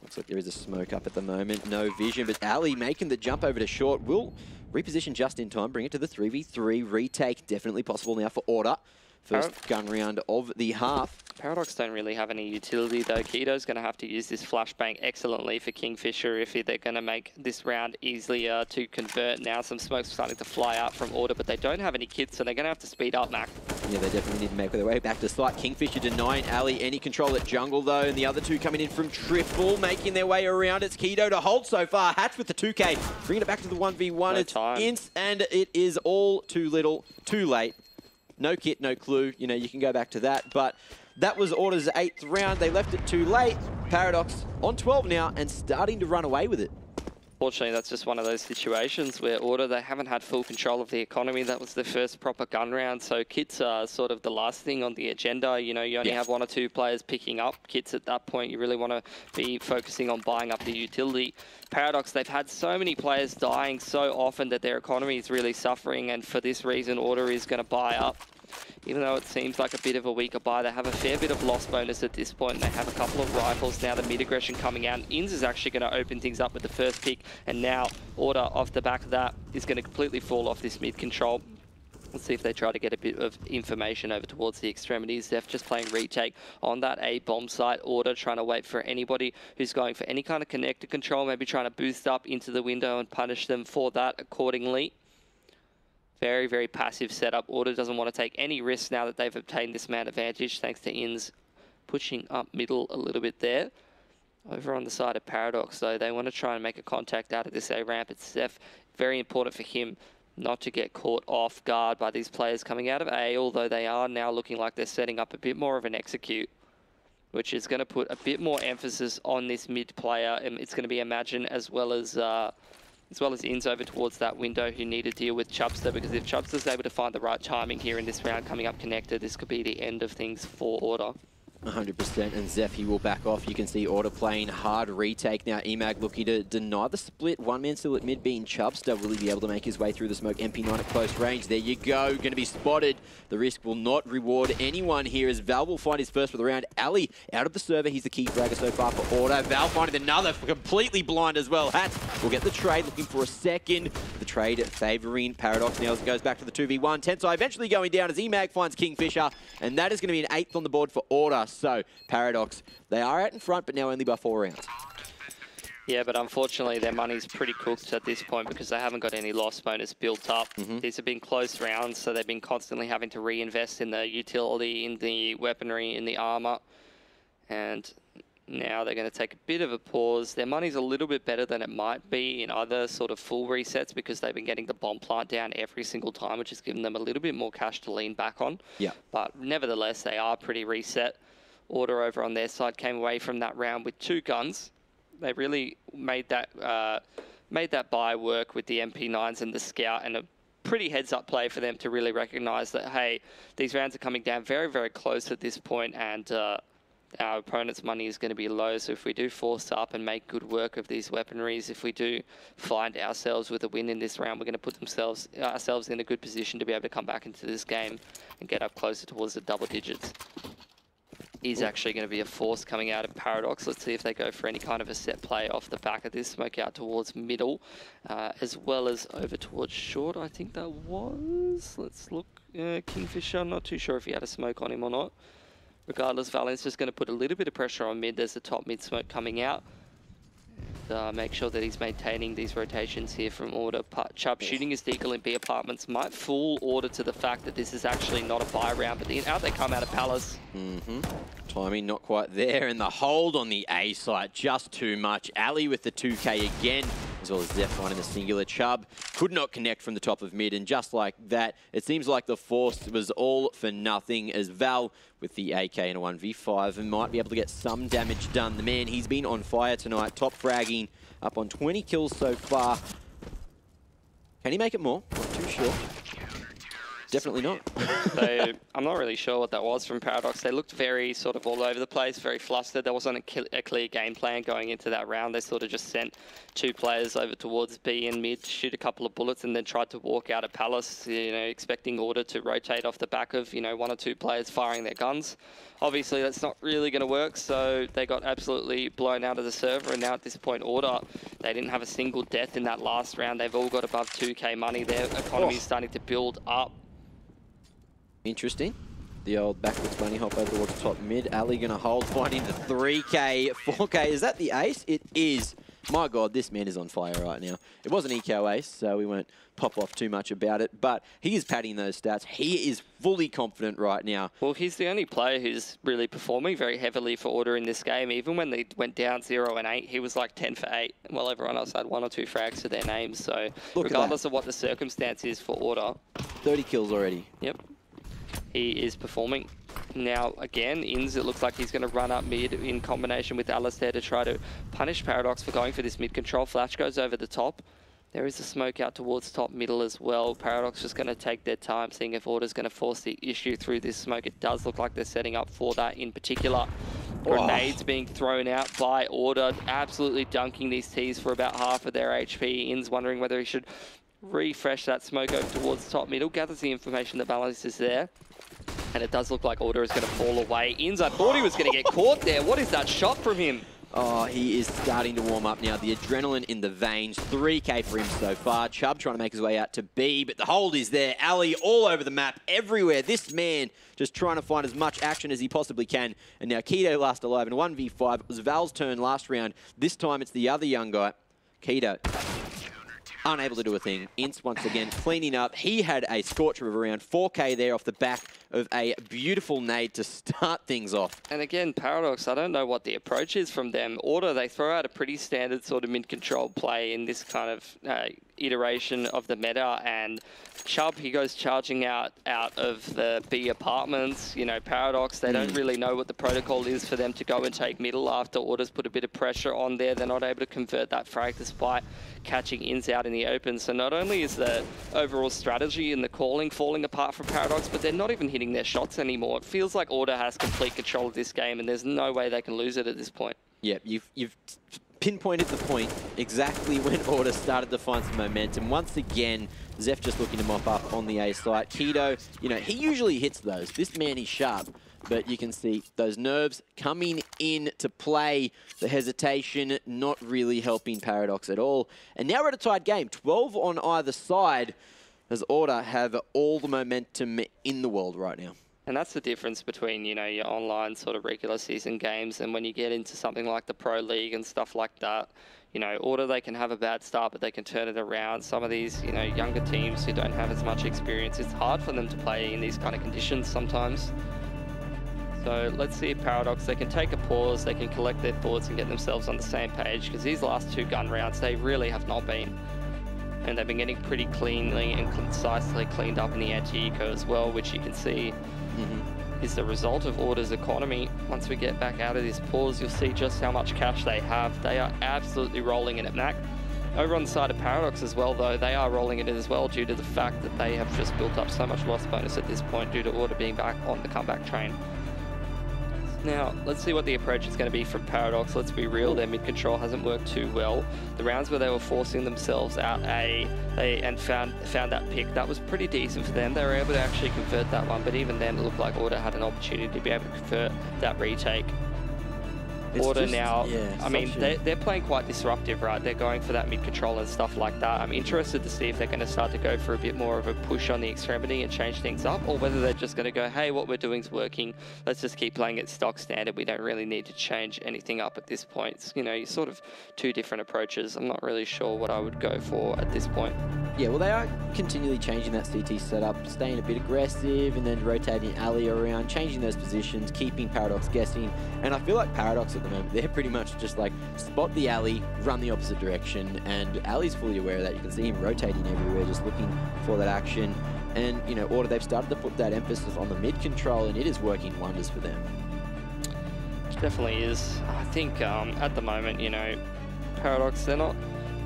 Looks like there is a smoke up at the moment. No vision, but Ali making the jump over to short will reposition just in time, bring it to the 3v3 retake. Definitely possible now for Order. First gun round of the half. Paradox don't really have any utility though. Keto's going to have to use this flashbang excellently for Kingfisher if they're going to make this round easier to convert. Now some smoke's starting to fly out from Order, but they don't have any kits, so they're going to have to speed up, Mac. Yeah, they definitely need to make their way back to site. Kingfisher denying Ali any control at jungle though, and the other two coming in from triple, making their way around. It's Keto to hold so far. Hatch with the 2K, bringing it back to the 1v1. It's inst, and it is all too little, too late. No kit, no clue. You know, you can go back to that. But that was Order's 8th round. They left it too late. Paradox on 12 now and starting to run away with it. Fortunately, that's just one of those situations where Order, they haven't had full control of the economy. That was the first proper gun round. So kits are sort of the last thing on the agenda. You know, you only have 1 or 2 players picking up kits at that point. You really want to be focusing on buying up the utility. Paradox, they've had so many players dying so often that their economy is really suffering. And for this reason, Order is going to buy up. Even though it seems like a bit of a weaker buy, they have a fair bit of loss bonus at this point. They have a couple of rifles now, the mid-aggression coming out. Inns is actually going to open things up with the first pick, and now Order off the back of that is going to completely fall off this mid-control. Let's see if they try to get a bit of information over towards the extremities. Zeph just playing retake on that A bomb site. Order trying to wait for anybody who's going for any kind of connector control, maybe trying to boost up into the window and punish them for that accordingly. Very, very passive setup. Order doesn't want to take any risks now that they've obtained this man advantage, thanks to Inns pushing up middle a little bit there. Over on the side of Paradox, though, they want to try and make a contact out of this A ramp. It's Zeph. Very important for him not to get caught off guard by these players coming out of A, although they are now looking like they're setting up a bit more of an execute, which is going to put a bit more emphasis on this mid player. And it's going to be Imagine as well as Inns over towards that window who need to deal with Chubster, because if Chubster's able to find the right timing here in this round coming up connected, this could be the end of things for Order. 100%, and Zeph, he will back off. You can see Order playing hard retake. Now Emag looking to deny the split. One man still at mid being Chubster. Will he be able to make his way through the smoke? MP9 at close range. There you go. Going to be spotted. The risk will not reward anyone here as Val will find his first for the round. Ali out of the server. He's the key fragger so far for Order. Val finding another completely blind as well. Hats will get the trade, looking for a second. The trade favouring Paradox now as it goes back to the 2v1. Tensai eventually going down as Emag finds Kingfisher, and that is going to be an 8th on the board for Order. So Paradox, they are out in front, but now only by 4 rounds. Yeah, but unfortunately their money's pretty cooked at this point because they haven't got any loss bonus built up. These have been close rounds, so they've been constantly having to reinvest in the utility, in the weaponry, in the armor. And now they're going to take a bit of a pause. Their money's a little bit better than it might be in other sort of full resets because they've been getting the bomb plant down every single time, which has given them a little bit more cash to lean back on. Yeah. But nevertheless, they are pretty reset. Order over on their side came away from that round with 2 guns. They really made that buy work with the MP9s and the Scout, and a pretty heads-up play for them to really recognize that, hey, these rounds are coming down very, very close at this point, and our opponent's money is going to be low. So if we do force up and make good work of these weaponries, if we do find ourselves with a win in this round, we're going to put ourselves in a good position to be able to come back into this game and get up closer towards the double digits. Is actually going to be a force coming out of Paradox. Let's see if they go for any kind of a set play off the back of this. Smoke out towards middle, as well as over towards short, I think that was. Let's look. Kingfisher, I'm not too sure if he had a smoke on him or not. Regardless, Valent's just going to put a little bit of pressure on mid. There's the top mid smoke coming out. Make sure that he's maintaining these rotations here from Order. Chubb shooting his deagle in B apartments might fool Order to the fact that this is actually not a buy round, but out they come out of Palace. Timing not quite there, and the hold on the A site just too much. Ali with the 2K again, as well as Zeph finding the singular. Chubb could not connect from the top of mid, and just like that, it seems like the force was all for nothing as Val with the AK in a 1v5 and might be able to get some damage done. The man, he's been on fire tonight, top fragging, up on 20 kills so far. Can he make it more? Not too sure. Definitely not. I'm not really sure what that was from Paradox. They looked very sort of all over the place, very flustered. There wasn't a clear game plan going into that round. They sort of just sent 2 players over towards B and mid, shoot a couple of bullets, and then tried to walk out of Palace, you know, expecting Order to rotate off the back of, you know, 1 or 2 players firing their guns. Obviously, that's not really going to work, so they got absolutely blown out of the server, and now at this point, Order, they didn't have a single death in that last round. They've all got above 2K money. Their economy is starting to build up. Interesting. The old backwards bunny hop over towards top mid. Ali going to hold, finding the 3K, 4K. Is that the ace? It is. My God, this man is on fire right now. It was an eco ace, so we won't pop off too much about it, but he is padding those stats. He is fully confident right now. Well, he's the only player who's really performing very heavily for Order in this game. Even when they went down 0 and 8, he was like 10 for 8, while everyone else had 1 or 2 frags to their names. So regardless of what the circumstance is for Order. 30 kills already. Yep. He is performing. Now, again, Inns, it looks like he's going to run up mid in combination with Alistair to try to punish Paradox for going for this mid control. Flash goes over the top. There is a smoke out towards top middle as well. Paradox just going to take their time, seeing if Order's going to force the issue through this smoke. It does look like they're setting up for that in particular. Grenades being thrown out by Order, absolutely dunking these T's for about half of their HP. Inns wondering whether he should refresh that smoke over towards top middle. Gathers the information that Balance is there. And it does look like Order is going to fall away. Inns, I thought he was going to get caught there. What is that shot from him? Oh, he is starting to warm up now. The adrenaline in the veins. 3K for him so far. Chubb trying to make his way out to B, but the hold is there. Ali all over the map, everywhere. This man just trying to find as much action as he possibly can. And now Keto last alive in 1v5. It was Val's turn last round. This time it's the other young guy, Keto. Unable to do a thing. Ince once again cleaning up. He had a scorcher of around 4K there off the back of a beautiful nade to start things off. And again, Paradox, I don't know what the approach is from them. Order, they throw out a pretty standard sort of mid-control play in this kind of iteration of the meta, and Chubb, he goes charging out of the B apartments. You know, Paradox, they don't really know what the protocol is for them to go and take middle after Orders put a bit of pressure on there. They're not able to convert that frag despite catching Ins out in the open. So not only is the overall strategy and the calling falling apart from Paradox, but they're not even hitting their shots anymore. It feels like Order has complete control of this game, and there's no way they can lose it at this point. Yeah, you've pinpointed the point exactly when Order started to find some momentum. Once again, Zeph just looking to mop up on the A site. Keto, you know, he usually hits those. This man is sharp, but you can see those nerves coming in to play. The hesitation not really helping Paradox at all. And now we're at a tied game, 12 on either side, as Order have all the momentum in the world right now. And that's the difference between, you know, your online sort of regular season games and when you get into something like the Pro League and stuff like that. You know, Order, they can have a bad start, but they can turn it around. Some of these, you know, younger teams who don't have as much experience, it's hard for them to play in these kind of conditions sometimes. So let's see if Paradox, they can take a pause, they can collect their thoughts and get themselves on the same page, because these last two gun rounds, they really have not been. And they've been getting pretty cleanly and concisely cleaned up in the anti-eco as well, which you can see is the result of Order's economy. Once we get back out of this pause, you'll see just how much cash they have. They are absolutely rolling in at Mac. Over on the side of Paradox as well, though, they are rolling in it as well due to the fact that they have just built up so much loss bonus at this point due to Order being back on the comeback train. Now, let's see what the approach is going to be from Paradox. Let's be real, their mid-control hasn't worked too well. The rounds where they were forcing themselves out and found that pick, that was pretty decent for them. They were able to actually convert that one, but even then it looked like Order had an opportunity to be able to convert that retake. Order now, I mean, they're playing quite disruptive, right? They're going for that mid-control and stuff like that. I'm interested to see if they're going to start to go for a bit more of a push on the extremity and change things up, or whether they're just going to go, hey, what we're doing is working. Let's just keep playing it stock standard. We don't really need to change anything up at this point. It's, you know, you're sort of two different approaches. I'm not really sure what I would go for at this point. Yeah, well, they are continually changing that CT setup, staying a bit aggressive and then rotating Ali around, changing those positions, keeping Paradox guessing. And I feel like Paradox at the moment, they're pretty much just like spot the Ali, run the opposite direction, and Ali's fully aware of that. You can see him rotating everywhere, just looking for that action. And, you know, Order, they've started to put that emphasis on the mid-control, and it is working wonders for them. It definitely is. I think at the moment, you know, Paradox, they're not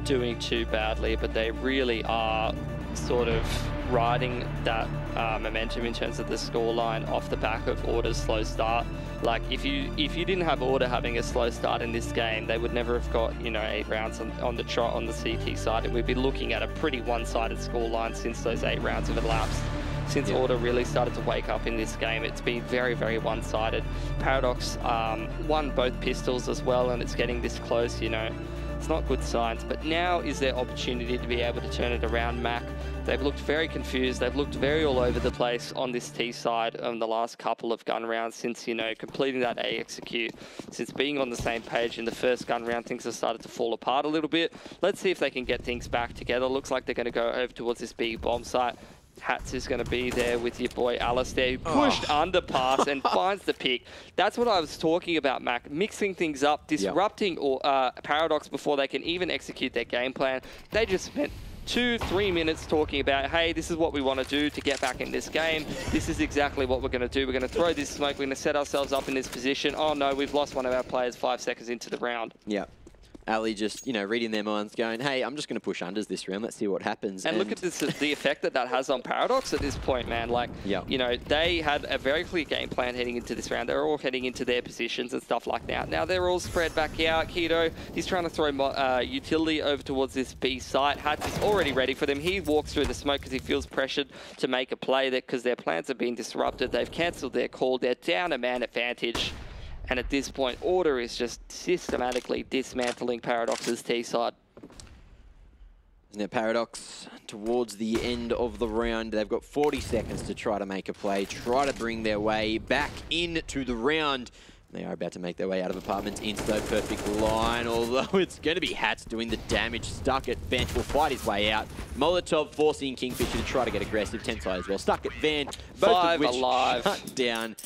doing too badly, but they really are sort of riding that momentum in terms of the scoreline off the back of Order's slow start. Like, if you didn't have Order having a slow start in this game, they would never have got, you know, 8 rounds on the trot on the CT side, and we'd be looking at a pretty one-sided scoreline since those 8 rounds have elapsed. Since Order really started to wake up in this game, it's been very, very one-sided. Paradox won both pistols as well, and it's getting this close, you know. It's not good signs, but now is their opportunity to be able to turn it around. Mac, they've looked very confused. They've looked very all over the place on this T side on the last couple of gun rounds since, you know, completing that A execute. Since being on the same page in the first gun round, things have started to fall apart a little bit. Let's see if they can get things back together. Looks like they're going to go over towards this big bomb site. Hats is going to be there with your boy Alistair, who pushed underpass and finds the pick. That's what I was talking about, Mac. Mixing things up, disrupting Paradox before they can even execute their game plan. They just spent 2-3 minutes talking about, hey, this is what we want to do to get back in this game. This is exactly what we're going to do. We're going to throw this smoke. We're going to set ourselves up in this position. Oh, no, we've lost one of our players 5 seconds into the round. Yeah. Ali just, you know, reading their minds, going, hey, I'm just going to push unders this round. Let's see what happens. And look at this, the effect that has on Paradox at this point, man. Like, you know, they had a very clear game plan heading into this round. They're all heading into their positions and stuff like that. Now they're all spread back out. Keto, he's trying to throw utility over towards this B site. Hats is already ready for them. He walks through the smoke because he feels pressured to make a play there because their plans have been disrupted. They've cancelled their call. They're down a man advantage. And at this point, Order is just systematically dismantling Paradox's T side. Isn't it, Paradox? Towards the end of the round, they've got 40 seconds to try to make a play, try to bring their way back into the round. They are about to make their way out of apartments. Insto, perfect line, although it's going to be Hats doing the damage. Stuck at Bench will fight his way out. Molotov forcing Kingfisher to try to get aggressive. Tensai as well. Stuck at Van, both of which alive. shut down.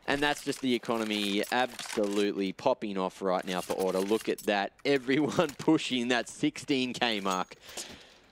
And that's just the economy absolutely popping off right now for Order. Look at that. Everyone pushing that 16k mark.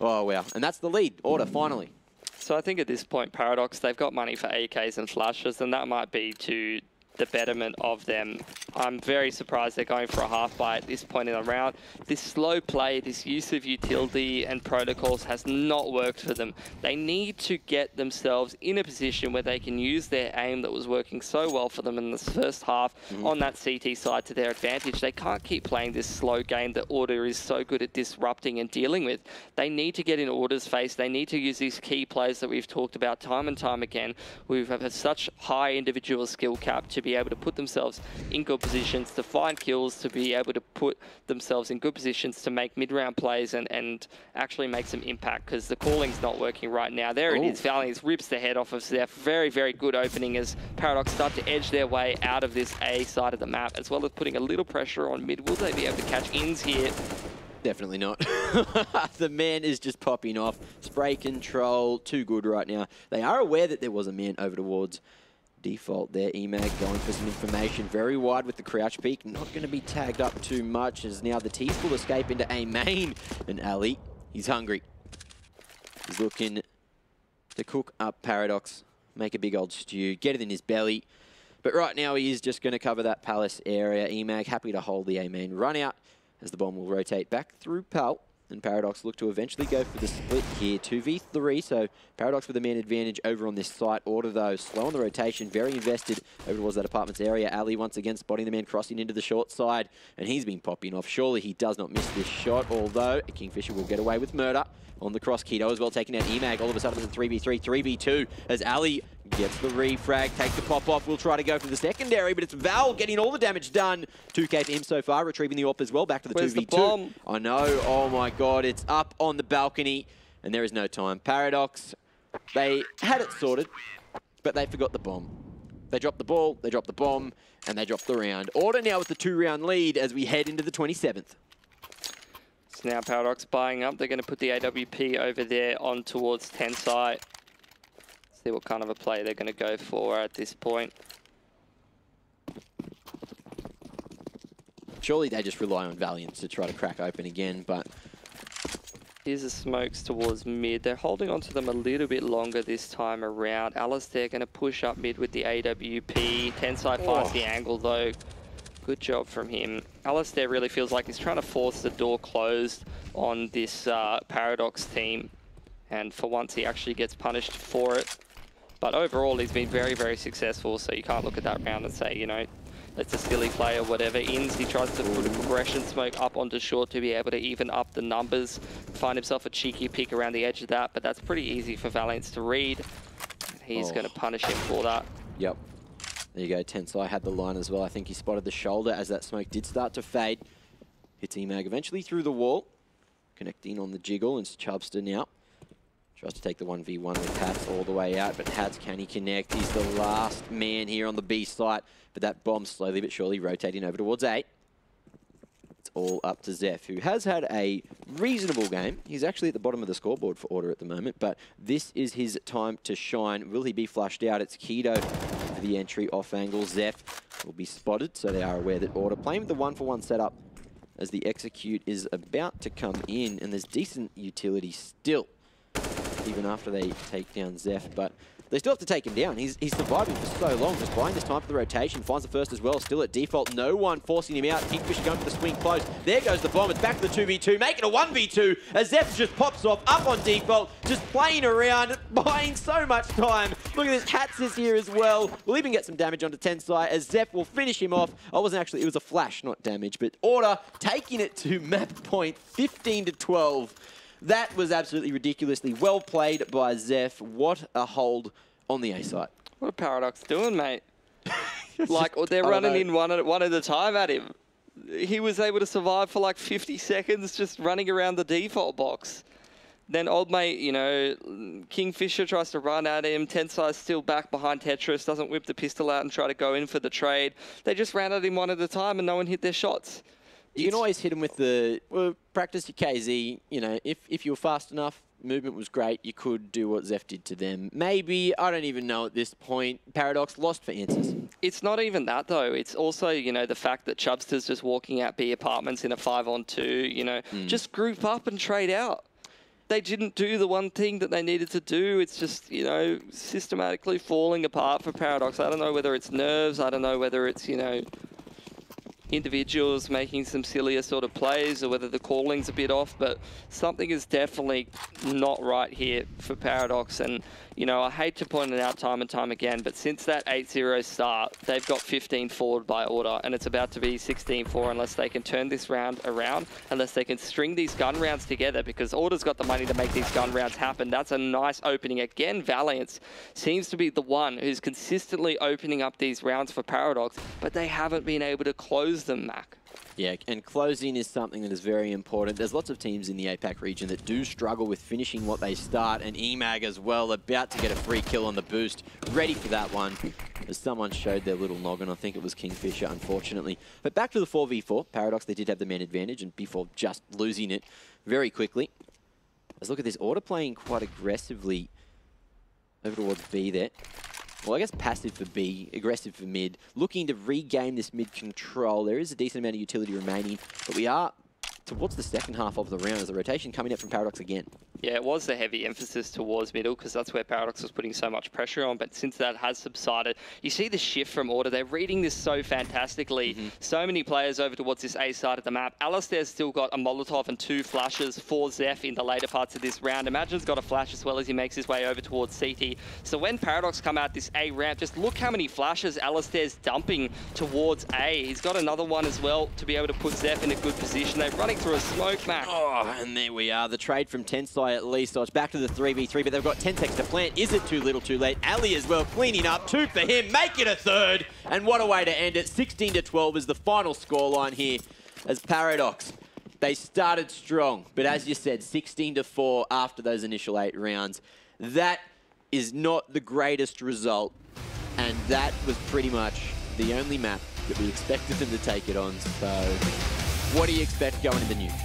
Oh, wow. And that's the lead. Order, finally. So I think at this point, Paradox, they've got money for AKs and flashes, and that might be to the betterment of them. I'm very surprised they're going for a half buy at this point in the round. This slow play, this use of utility and protocols has not worked for them. They need to get themselves in a position where they can use their aim that was working so well for them in this first half on that CT side to their advantage. They can't keep playing this slow game that Order is so good at disrupting and dealing with. They need to get in Order's face. They need to use these key plays that we've talked about time and time again. We've had such high individual skill cap to be able to put themselves in good positions to find kills, to be able to put themselves in good positions to make mid-round plays and actually make some impact, because the calling's not working right now. There it is. Valiant rips the head off of Zeph. Very, very good opening as Paradox start to edge their way out of this A side of the map, as well as putting a little pressure on mid. Will they be able to catch ins here? Definitely not. The man is just popping off. Spray control, too good right now. They are aware that there was a man over towards default there. EMAG going for some information. Very wide with the crouch peak. Not going to be tagged up too much, as now the T's will escape into A main. And Ali, he's hungry. He's looking to cook up Paradox, make a big old stew, get it in his belly. But right now he is just going to cover that Palace area. EMAG happy to hold the A main run out, as the bomb will rotate back through Pal. And Paradox look to eventually go for the split here. 2v3, so Paradox with a man advantage over on this site. Order, though, slow on the rotation, very invested over towards that apartments area. Ali once again spotting the man crossing into the short side, and he's been popping off. Surely he does not miss this shot, although Kingfisher will get away with murder on the cross. Keto as well, taking out EMAG. All of a sudden it's a 3v3, 3v2, as Ali gets the refrag, takes the pop off, will try to go for the secondary, but it's Val getting all the damage done. 2k for him so far, retrieving the AWP as well, back to the 2v2. The bomb? I know, oh my god, it's up on the balcony, and there is no time. Paradox, they had it sorted, but they forgot the bomb. They dropped the ball, they dropped the bomb, and they dropped the round. Order now with the 2-round lead as we head into the 27th. So now Paradox buying up. They're going to put the AWP over there on towards Tensai. See what kind of a play they're going to go for at this point. Surely they just rely on Valiant to try to crack open again, but... Here's the smokes towards mid. They're holding on to them a little bit longer this time around. Alistair going to push up mid with the AWP. Tensai finds the angle though. Good job from him. Alistair really feels like he's trying to force the door closed on this Paradox team. And for once he actually gets punished for it. But overall he's been very, very successful, so you can't look at that round and say, you know, that's a silly play or whatever. Ins, he tries to put a progression smoke up onto short to be able to even up the numbers. Find himself a cheeky pick around the edge of that, but that's pretty easy for Valiant to read. He's going to punish him for that. Yep. There you go, Tensai had the line as well. I think he spotted the shoulder as that smoke did start to fade. Hits EMAG eventually through the wall. Connecting on the jiggle, and it's Chubster now. Tries to take the 1v1 with Hats all the way out, but Hats, can he connect? He's the last man here on the B site, but that bomb slowly but surely rotating over towards A. It's all up to Zeph, who has had a reasonable game. He's actually at the bottom of the scoreboard for Order at the moment, but this is his time to shine. Will he be flushed out? It's Keto for the entry off angle. Zeph will be spotted, so they are aware that Order playing with the 1-for-1 setup as the execute is about to come in, and there's decent utility still, even after they take down Zeph, but they still have to take him down. He's surviving for so long, just buying this time for the rotation, finds the first as well, still at default, no one forcing him out. Kingfisher going for the swing close. There goes the bomb, it's back to the 2v2, make it a 1v2, as Zeph just pops off, up on default, just playing around, buying so much time. Look at this, Hats is here as well. We'll even get some damage onto Tensai, as Zeph will finish him off. I wasn't actually, it was a flash, not damage, but Order taking it to map point, 15-12. That was absolutely ridiculously well played by Zeph. What a hold on the A site. What a Paradox doing, mate? Like, or they're running in one at a time at him. He was able to survive for like 50 seconds just running around the default box. Then old mate, you know, Kingfisher tries to run at him. Tensai's still back behind Tetris, doesn't whip the pistol out and try to go in for the trade. They just ran at him one at a time and no one hit their shots. You can always hit him with the, well, practice your KZ. You know, if you were fast enough, movement was great, you could do what Zeph did to them. Maybe, I don't even know at this point, Paradox lost for answers. It's not even that, though. It's also, you know, the fact that Chubster's just walking out B apartments in a 5-on-2, you know, just group up and trade out. They didn't do the one thing that they needed to do. It's just, you know, systematically falling apart for Paradox. I don't know whether it's nerves. I don't know whether it's, you know, individuals making some sillier sort of plays or whether the calling's a bit off, but something is definitely not right here for Paradox. And, you know, I hate to point it out time and time again, but since that 8-0 start, they've got 15 forward by order, and it's about to be 16-4 unless they can turn this round around, unless they can string these gun rounds together, because Order's got the money to make these gun rounds happen. That's a nice opening. Again, Valiance seems to be the one who's consistently opening up these rounds for Paradox, but they haven't been able to close them, Mac. Yeah, and closing is something that is very important. There's lots of teams in the APAC region that do struggle with finishing what they start, and EMAG as well, about to get a free kill on the boost, ready for that one. As someone showed their little noggin, I think it was Kingfisher, unfortunately. But back to the 4v4, Paradox, they did have the man advantage, and before just losing it very quickly. Let's look at this Order playing quite aggressively over towards B there. Well, I guess passive for B, aggressive for mid, looking to regain this mid control. There is a decent amount of utility remaining, but we are towards the second half of the round as the rotation coming up from Paradox again. Yeah, it was the heavy emphasis towards middle because that's where Paradox was putting so much pressure on, but since that has subsided, you see the shift from Order. They're reading this so fantastically. So many players over towards this A side of the map. Alistair's still got a Molotov and 2 flashes for Zeph in the later parts of this round. Imagine's got a flash as well as he makes his way over towards CT. So when Paradox come out this A ramp, just look how many flashes Alistair's dumping towards A. He's got another one as well to be able to put Zeph in a good position. They're running through a smoke, Mac. Oh, and there we are. The trade from Tensai at least. So it's back to the 3v3, but they've got 10 seconds to plant. Is it too little, too late? Ali as well, cleaning up. 2 for him, make it a third. And what a way to end it. 16-12 is the final scoreline here as Paradox. They started strong, but as you said, 16-4 after those initial 8 rounds. That is not the greatest result, and that was pretty much the only map that we expected them to take it on. So what do you expect going into Nuke?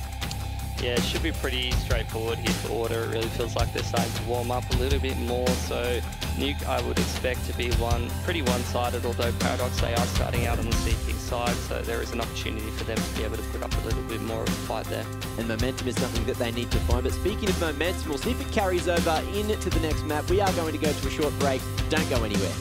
Yeah, it should be pretty straightforward here for Order. It really feels like they're starting to warm up a little bit more. So Nuke, I would expect to be pretty one-sided, although Paradox, they are starting out on the CT side, so there is an opportunity for them to be able to put up a little bit more of a fight there. And momentum is something that they need to find. But speaking of momentum, we'll see if it carries over into the next map. We are going to go to a short break. Don't go anywhere.